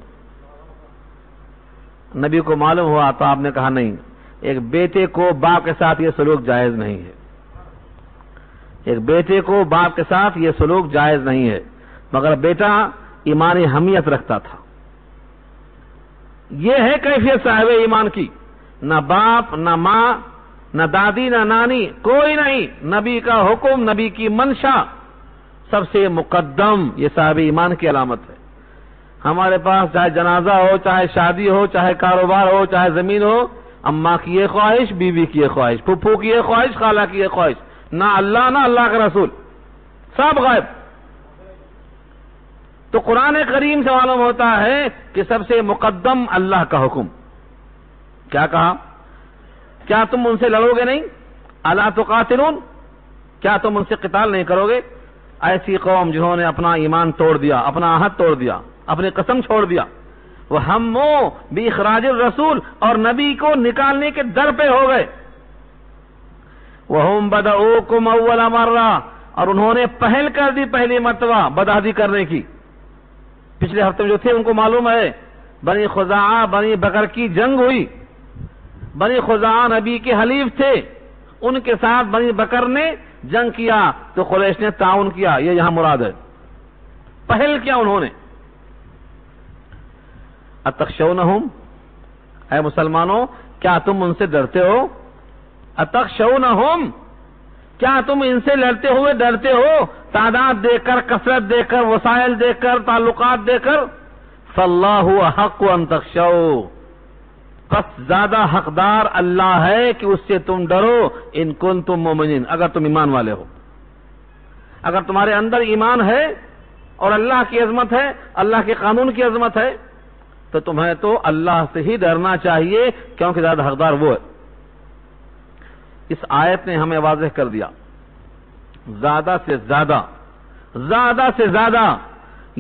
نبی کو معلوم ہوا تو آپ نے کہا نہیں، ایک بیٹے کو باپ کے ساتھ یہ سلوک جائز نہیں ہے. ایک بیٹے کو باپ کے ساتھ یہ سلوک جائز نہیں ہے. مگر بیٹا ایمانی حمیت رکھتا تھا. یہ ہے کیفیت صاحب ایمان کی. نہ باپ، نہ ماں، نہ دادی، نہ نانی، کوئی نہیں. نبی کا حکم، نبی کی منشا سب سے مقدم. یہ صاحب ایمان کی علامت ہے. ہمارے پاس چاہے جنازہ ہو، چاہے شادی ہو، چاہے کاروبار ہو، چاہے زمین ہو، اماں کی یہ خواہش، بیوی کی یہ خواہش، پھپھو کی یہ خواہش، خالہ کی یہ خواہش، نہ اللہ نہ اللہ کا رسول، سب غائب. تو قرآن کریم سے معلوم ہوتا ہے کہ سب سے مقدم اللہ کا حکم. کیا کہا؟ کیا تم ان سے لڑو گے نہیں؟ الا تقاتلون، کیا تم ان سے قتال نہیں کرو گے؟ ایسی قوم جنہوں نے اپنا ایمان توڑ دیا، اپنا عہد توڑ دیا، اپنی قسم چھوڑ دیا. وہ ہمو باخراج الرسول، اور نبی کو نکالنے کے در پہ ہو گئے. وَهُمْ بَدَؤُوكُمْ أَوَّلَ مَرَّةٍ، اور انہوں نے پہل کر دی پہلی مرتبہ بدعہدی کرنے کی. پچھلے ہفتے میں جو تھے ان کو معلوم ہے بنی خزاعہ بنی بکر کی جنگ ہوئی. بنی خزاعہ نبی کے حلیف تھے، ان کے ساتھ بنی بکر نے جنگ کیا تو قریش نے تعاون کیا. یہ یہاں مراد ہے. پہل کیا انہوں نے. اتخشونہم، اے مسلمانوں کیا تم ان سے ڈرتے ہو؟ اتخشونہم، کیا تم ان سے لڑتے ہوئے ڈرتے ہو؟ تعداد دے کر، کثرت دے کر، وسائل دے کر، تعلقات دے کر؟ فاللہ احق ان تخشوا، بس زیادہ حقدار اللہ ہے کہ اس سے تم ڈرو، ان کنتم مؤمنین، اگر تم ایمان والے ہو۔ اگر تمہارے اندر ایمان ہے اور اللہ کی عظمت ہے، اللہ کے قانون کی عظمت ہے، تو تمہیں تو اللہ سے ہی ڈرنا چاہیے، کیونکہ زیادہ حقدار وہ ہے۔ اس آیت نے ہمیں واضح کر دیا، زیادہ سے زیادہ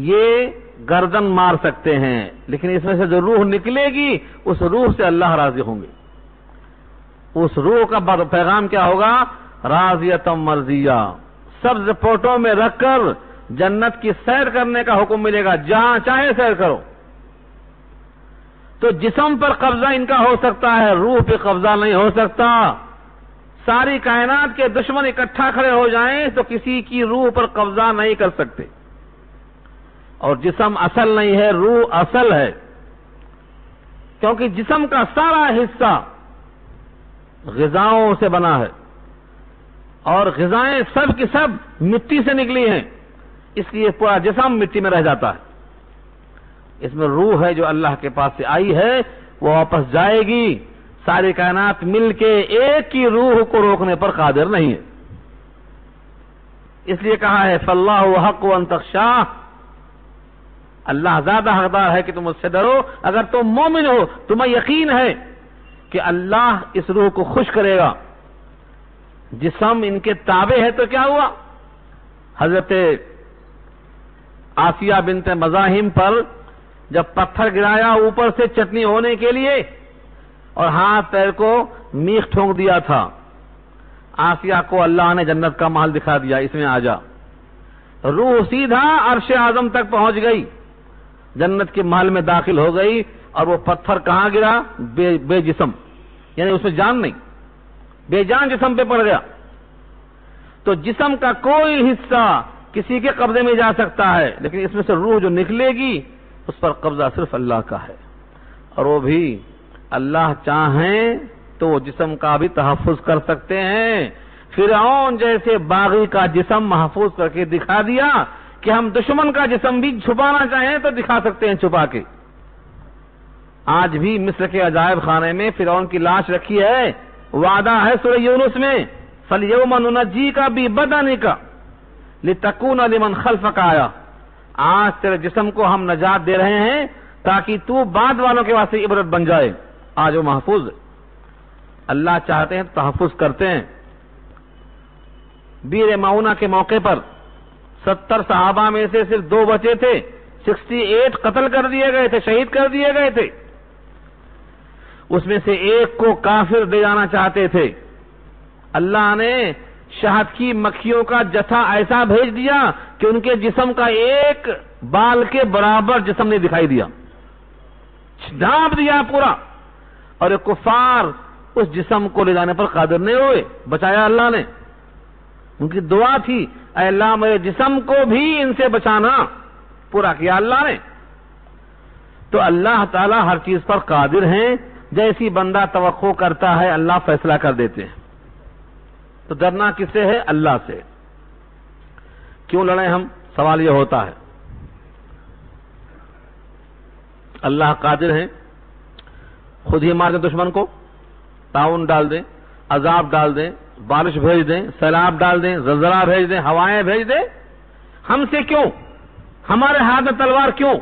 یہ گردن مار سکتے ہیں، لیکن اس میں سے جو روح نکلے گی اس روح سے اللہ راضی ہوں گے۔ اس روح کا پیغام کیا ہوگا؟ راضیۃ مرضیہ، سبز پوٹوں میں رکھ کر جنت کی سیر کرنے کا حکم ملے گا، جہاں چاہے سیر کرو۔ تو جسم پر قبضہ ان کا ہو سکتا ہے، روح پہ قبضہ نہیں ہو سکتا۔ ساری کائنات کے دشمن اکٹھا کھڑے ہو جائیں تو کسی کی روح پر قبضہ نہیں کر سکتے۔ اور جسم اصل نہیں ہے، روح اصل ہے، کیونکہ جسم کا سارا حصہ غذاؤں سے بنا ہے، اور غذائیں سب کی سب مٹی سے نکلی ہیں، اس لیے پورا جسم مٹی میں رہ جاتا ہے۔ اس میں روح ہے جو اللہ کے پاس سے آئی ہے، وہ واپس جائے گی۔ ساری کائنات مل کے ایک کی روح کو روکنے پر قادر نہیں ہے، اس لیے کہا ہے فاللہ حق ان تخشوا، اللہ زیادہ حقدار ہے کہ تم اس سے ڈرو۔ اگر تم مومن ہو، تمہیں یقین ہے کہ اللہ اس روح کو خوش کرے گا۔ جسم ان کے تابع ہے تو کیا ہوا؟ حضرت آسیہ بنت مزاحم پر جب پتھر گرایا اوپر سے چٹنی ہونے کے لیے اور ہاتھ پیر کو میخ ٹھونک دیا تھا، آسیہ کو اللہ نے جنت کا محل دکھا دیا، اس میں آ جا۔ روح سیدھا عرش اعظم تک پہنچ گئی، جنت کے محل میں داخل ہو گئی، اور وہ پتھر کہاں گرا؟ بے جسم، یعنی اس میں جان نہیں، بے جان جسم پہ پڑ گیا۔ تو جسم کا کوئی حصہ کسی کے قبضے میں جا سکتا ہے، لیکن اس میں سے روح جو نکلے گی اس پر قبضہ صرف اللہ کا ہے، اور وہ بھی اللہ چاہیں تو وہ جسم کا بھی تحفظ کر سکتے ہیں۔ فرعون جیسے باغی کا جسم محفوظ کر کے دکھا دیا کہ ہم دشمن کا جسم بھی چھپانا چاہیں تو دکھا سکتے ہیں چھپا کے۔ آج بھی مصر کے عجائب خانے میں فرعون کی لاش رکھی ہے، وعدہ ہے سورہ یونس میں فَالْيَوْمَ نُنَجِّيكَ بِبَدَنِكَ لِتَكُونَ لِمَنْ خَلْفَكَ آیَةً، آج تیرے جسم کو ہم نجات دے رہے ہیں تاکہ تو بعد والوں کے واسطے عبرت بن جائے۔ آج وہ محفوظ ہے، اللہ چاہتے ہیں تحفظ کرتے ہیں۔ بیر معونہ کے موقع پر 70 صحابہ میں سے صرف 2 بچے تھے، 68 قتل کر دیے گئے تھے، شہید کر دیے گئے تھے۔ اس میں سے ایک کو کافر دے جانا چاہتے تھے، اللہ نے شہد کی مکھیوں کا جتھا ایسا بھیج دیا کہ ان کے جسم کا ایک بال کے برابر جسم نہیں دکھائی دیا، ڈھانپ دیا پورا، اور ایک کفار اس جسم کو لے جانے پر قادر نہیں ہوئے، بچایا اللہ نے۔ ان کی دعا تھی اے اللہ میرے جسم کو بھی ان سے بچانا، پورا کیا اللہ نے۔ تو اللہ تعالی ہر چیز پر قادر ہیں، جیسی بندہ توقع کرتا ہے اللہ فیصلہ کر دیتے ہیں۔ تو ڈرنا کس سے ہے؟ اللہ سے۔ کیوں لڑیں ہم؟ سوال یہ ہوتا ہے۔ اللہ قادر ہیں، خود ہی مار دیں دشمن کو، تعاون ڈال دیں، عذاب ڈال دیں، بارش بھیج دیں، سیلاب ڈال دیں، زلزلہ بھیج دیں، ہوائیں بھیج دیں، ہم سے کیوں؟ ہمارے ہاتھ میں تلوار کیوں؟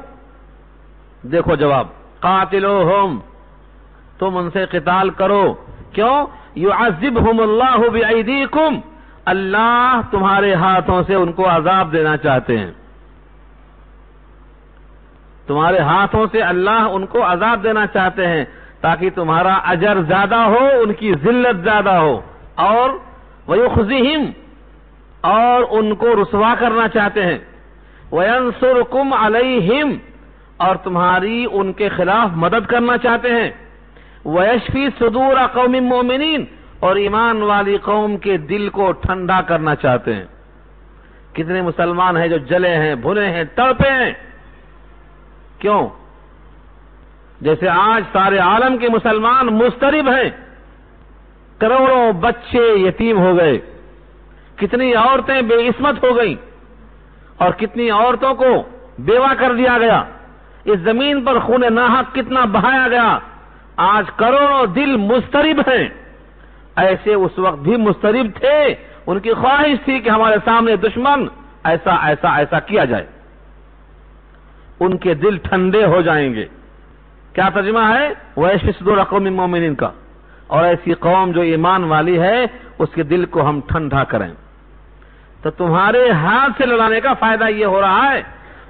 دیکھو جواب، قاتلوہم، تم ان سے قتال کرو، کیوں؟ یعذبہم اللہ بایدیکم، اللہ تمہارے ہاتھوں سے ان کو عذاب دینا چاہتے ہیں، تمہارے ہاتھوں سے اللہ ان کو عذاب دینا چاہتے ہیں تاکہ تمہارا اجر زیادہ ہو، ان کی ذلت زیادہ ہو، اور وَيُخْزِهِمْ، اور ان کو رسوا کرنا چاہتے ہیں، وَيَنْصُرْكُمْ عَلَيْهِمْ، اور تمہاری ان کے خلاف مدد کرنا چاہتے ہیں، وَيَشْفِي صُدُورَ قَوْمٍ مُؤْمِنِينَ، اور ایمان والی قوم کے دل کو ٹھنڈا کرنا چاہتے ہیں۔ کتنے مسلمان ہیں جو جلے ہیں، بھنے ہیں، تڑپے ہیں؟ کیوں؟ جیسے آج سارے عالم کے مسلمان مضطرب ہیں، کروڑوں بچے یتیم ہو گئے، کتنی عورتیں بے عصمت ہو گئیں اور کتنی عورتوں کو بیوہ کر دیا گیا، اس زمین پر خون ناحق کتنا بہایا گیا، آج کروڑوں دل مضطرب ہیں، ایسے اس وقت بھی مضطرب تھے، ان کی خواہش تھی کہ ہمارے سامنے دشمن ایسا ایسا ایسا کیا جائے، ان کے دل ٹھنڈے ہو جائیں گے۔ کیا ترجمہ ہے؟ وَيَشْفِ صُدُورَ قَوْمٍ مُؤْمِنِينَ کا، اور ایسی قوم جو ایمان والی ہے اس کے دل کو ہم ٹھنڈا کریں۔ تو تمہارے ہاتھ سے لڑانے کا فائدہ یہ ہو رہا ہے،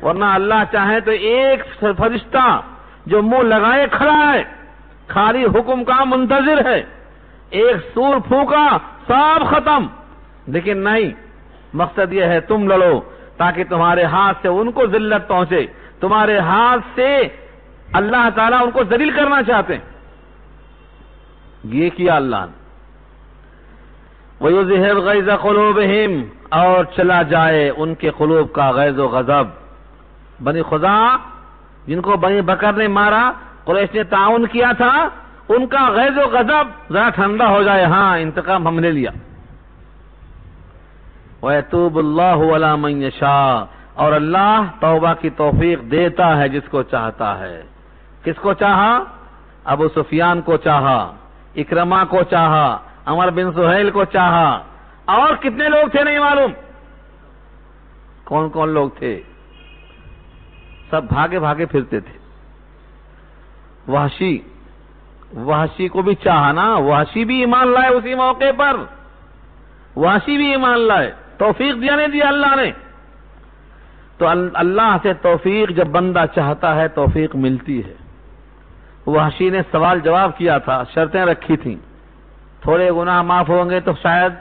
ورنہ اللہ چاہے تو ایک فرشتہ جو منہ لگائے کھڑا ہے، خالی حکم کا منتظر ہے، ایک سور پھونکا سب ختم، لیکن نہیں، مقصد یہ ہے تم لڑو تاکہ تمہارے ہاتھ سے ان کو ذلت پہنچے، تمہارے ہاتھ سے اللہ تعالیٰ ان کو ذلیل کرنا چاہتے ہیں۔ یہ کیا اللہ نے۔ وَيُذْهِبْ غَيْظَ قُلُوبِهِمْ، اور چلا جائے ان کے قلوب کا غیظ و غضب۔ بنی خزاع جن کو بنی بکر نے مارا، قریش نے تعاون کیا تھا، ان کا غیظ و غضب ذرا ٹھنڈا ہو جائے، ہاں انتقام ہم نے لیا۔ وَيَتُوبُ اللَّهُ عَلَى مَن يَشَاءُ، اور اللہ توبہ کی توفیق دیتا ہے جس کو چاہتا ہے۔ کس کو چاہا؟ ابو سفیان کو چاہا، اکرمہ کو چاہا، عمر بن سہیل کو چاہا، اور کتنے لوگ تھے نہیں معلوم، کون کون لوگ تھے، سب بھاگے بھاگے پھرتے تھے۔ وحشی کو بھی چاہا نا، وحشی بھی ایمان لائے اسی موقع پر، وحشی بھی ایمان لائے، توفیق دیا نہیں دیا اللہ نے۔ تو اللہ سے توفیق جب بندہ چاہتا ہے توفیق ملتی ہے۔ وحشی نے سوال جواب کیا تھا، شرطیں رکھی تھیں، تھوڑے گناہ معاف ہوں گے تو شاید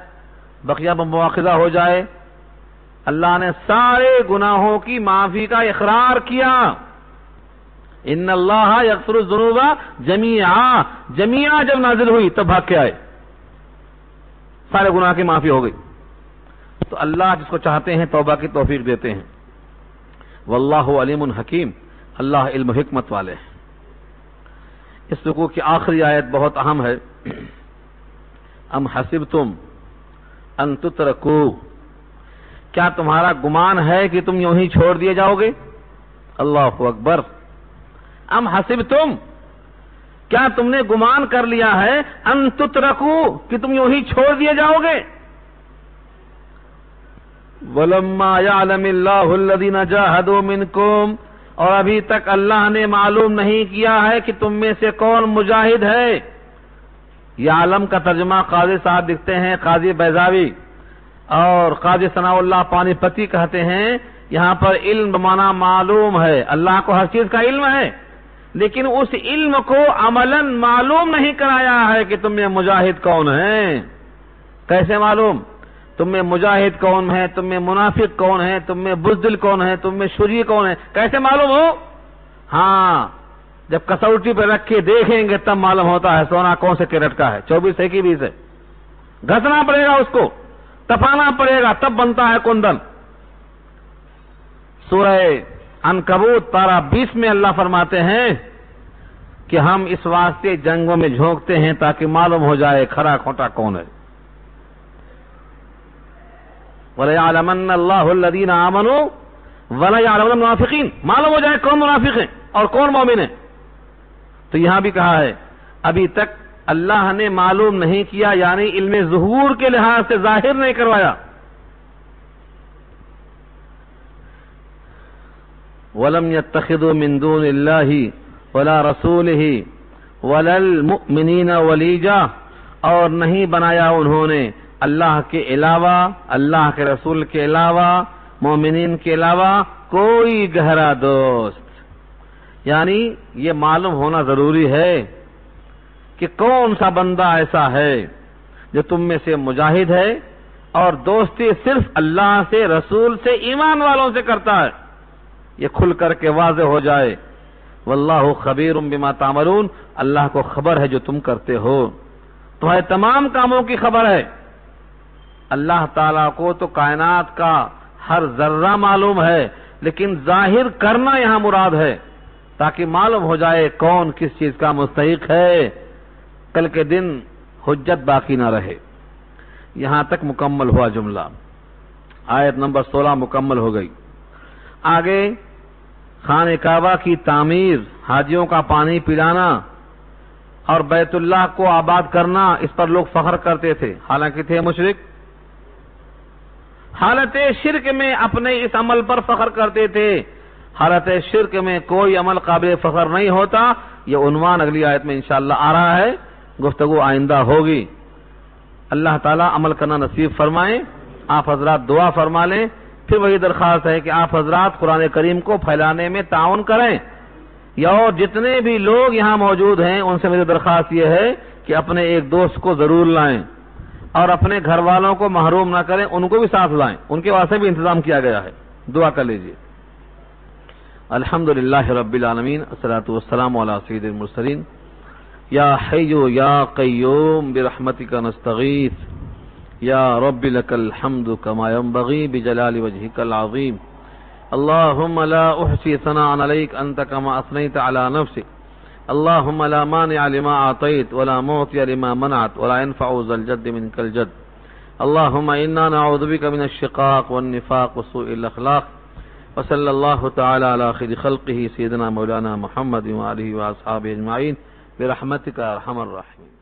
بقیہ مواخذہ ہو جائے۔ اللہ نے سارے گناہوں کی معافی کا اقرار کیا۔ ان اللہ یغفر الذنوب جمیعا، جمیعا جب نازل ہوئی تب بھاگ کے آئے، سارے گناہ کی معافی ہو گئی۔ تو اللہ جس کو چاہتے ہیں توبہ کی توفیق دیتے ہیں۔ واللہ علیم حکیم، اللہ علم و حکمت والے ہیں۔ اس رکوع کی آخری آیت بہت اہم ہے۔ ام حسبتم ان تترکوا، کیا تمہارا گمان ہے کہ تم یوں ہی چھوڑ دیے جاؤ گے؟ اللہ اکبر۔ ام حسبتم، کیا تم نے گمان کر لیا ہے ان تترکوا کہ تم یوں ہی چھوڑ دیے جاؤ گے؟ وَلَمَّا يَعْلَمِ اللَّهُ الَّذِينَ جَاهَدُوا مِنْكُمْ، اور ابھی تک اللہ نے معلوم نہیں کیا ہے کہ تم میں سے کون مجاہد ہے۔ یہ عالم کا ترجمہ قاضی صاحب لکھتے ہیں، قاضی بیضاوی، اور قاضی ثناء اللہ پانی پتی کہتے ہیں یہاں پر علم بمانا معلوم ہے، اللہ کو ہر چیز کا علم ہے، لیکن اس علم کو عملاً معلوم نہیں کرایا ہے کہ تم میں مجاہد کون ہیں۔ کیسے معلوم؟ تم میں مجاہد کون ہے، تم میں منافق کون ہے، تم میں بزدل کون ہے، تم میں شری کون ہے، کیسے معلوم ہو؟ ہاں جب کسوٹی پہ رکھ کے دیکھیں گے تب معلوم ہوتا ہے سونا کون سے کیرٹ کا ہے، 24 ہے کہ 20 ہے۔ گھسنا پڑے گا اس کو، تپانا پڑے گا، تب بنتا ہے کندن۔ سورہ عنکبوت پارہ 20 میں اللہ فرماتے ہیں کہ ہم اس واسطے جنگوں میں جھونکتے ہیں تاکہ معلوم ہو جائے کھرا کھوٹا کون ہے۔ وَلَيَعْلَمَنَّ اللَّهُ الَّذِينَ آمَنُوا وَلَيَعْلَمَنَّ الْمُنَافِقِينَ، معلوم ہو جائے کون منافق ہیں اور کون مومن ہیں۔ تو یہاں بھی کہا ہے ابھی تک اللہ نے معلوم نہیں کیا، یعنی علم ظہور کے لحاظ سے ظاہر نہیں کروایا۔ وَلَمْ يَتَّخِذُوا مِن دُونِ اللَّهِ وَلَا رَسُولِهِ وَلَا الْمُؤْمِنِينَ وَلِيجًا، اور نہیں بنایا انہوں نے اللہ کے علاوہ، اللہ کے رسول کے علاوہ، مومنین کے علاوہ کوئی گہرا دوست۔ یعنی یہ معلوم ہونا ضروری ہے کہ کون سا بندہ ایسا ہے جو تم میں سے مجاہد ہے اور دوستی صرف اللہ سے، رسول سے، ایمان والوں سے کرتا ہے، یہ کھل کر کے واضح ہو جائے۔ واللہ خبیر بما تعملون، اللہ کو خبر ہے جو تم کرتے ہو، تمہارے تمام کاموں کی خبر ہے۔ اللہ تعالیٰ کو تو کائنات کا ہر ذرہ معلوم ہے، لیکن ظاہر کرنا یہاں مراد ہے تاکہ معلوم ہو جائے کون کس چیز کا مستحق ہے، کل کے دن حجت باقی نہ رہے۔ یہاں تک مکمل ہوا جملہ، آیت نمبر 16 مکمل ہو گئی۔ آگے خانہ کعبہ کی تعمیر، حاجیوں کا پانی پلانا اور بیت اللہ کو آباد کرنا، اس پر لوگ فخر کرتے تھے، حالانکہ تھے مشرک۔ حالت شرک میں اپنے اس عمل پر فخر کرتے تھے، حالت شرک میں کوئی عمل قابل فخر نہیں ہوتا۔ یہ عنوان اگلی آیت میں انشاءاللہ آ رہا ہے، گفتگو آئندہ ہوگی۔ اللہ تعالیٰ عمل کرنا نصیب فرمائیں۔ آپ حضرات دعا فرما لیں۔ پھر وہی درخواست ہے کہ آپ حضرات قرآن کریم کو پھیلانے میں تعاون کریں، یا اور جتنے بھی لوگ یہاں موجود ہیں ان سے میری درخواست یہ ہے کہ اپنے ایک دوست کو ضرور لائیں اور اپنے گھر والوں کو محروم نہ کریں، ان کو بھی ساتھ لائیں، ان کے واسطے بھی انتظام کیا گیا ہے، دعا کر لیجیے۔ الحمدللہ رب العالمین، الصلاۃ والسلام علی سید المرسلین، یا حی یا قیوم برحمتک نستغیث، یا رب لک الحمد کما ينبغی بجلال وجهک العظیم، اللهم لا احصی ثناء علیک انت کما اثنیت علی نفسک، اللهم لا مانع لما اعطیت ولا معطی لما منعت ولا ينفع ذا الجد منک الجد، اللهم انا نعوذ بک من الشقاق والنفاق وسوء الاخلاق، وصلی اللہ تعالی علی خیر خلقہ سیدنا مولانا محمد وآلہ واصحابہ اجمعین برحمتک ارحم الراحمین۔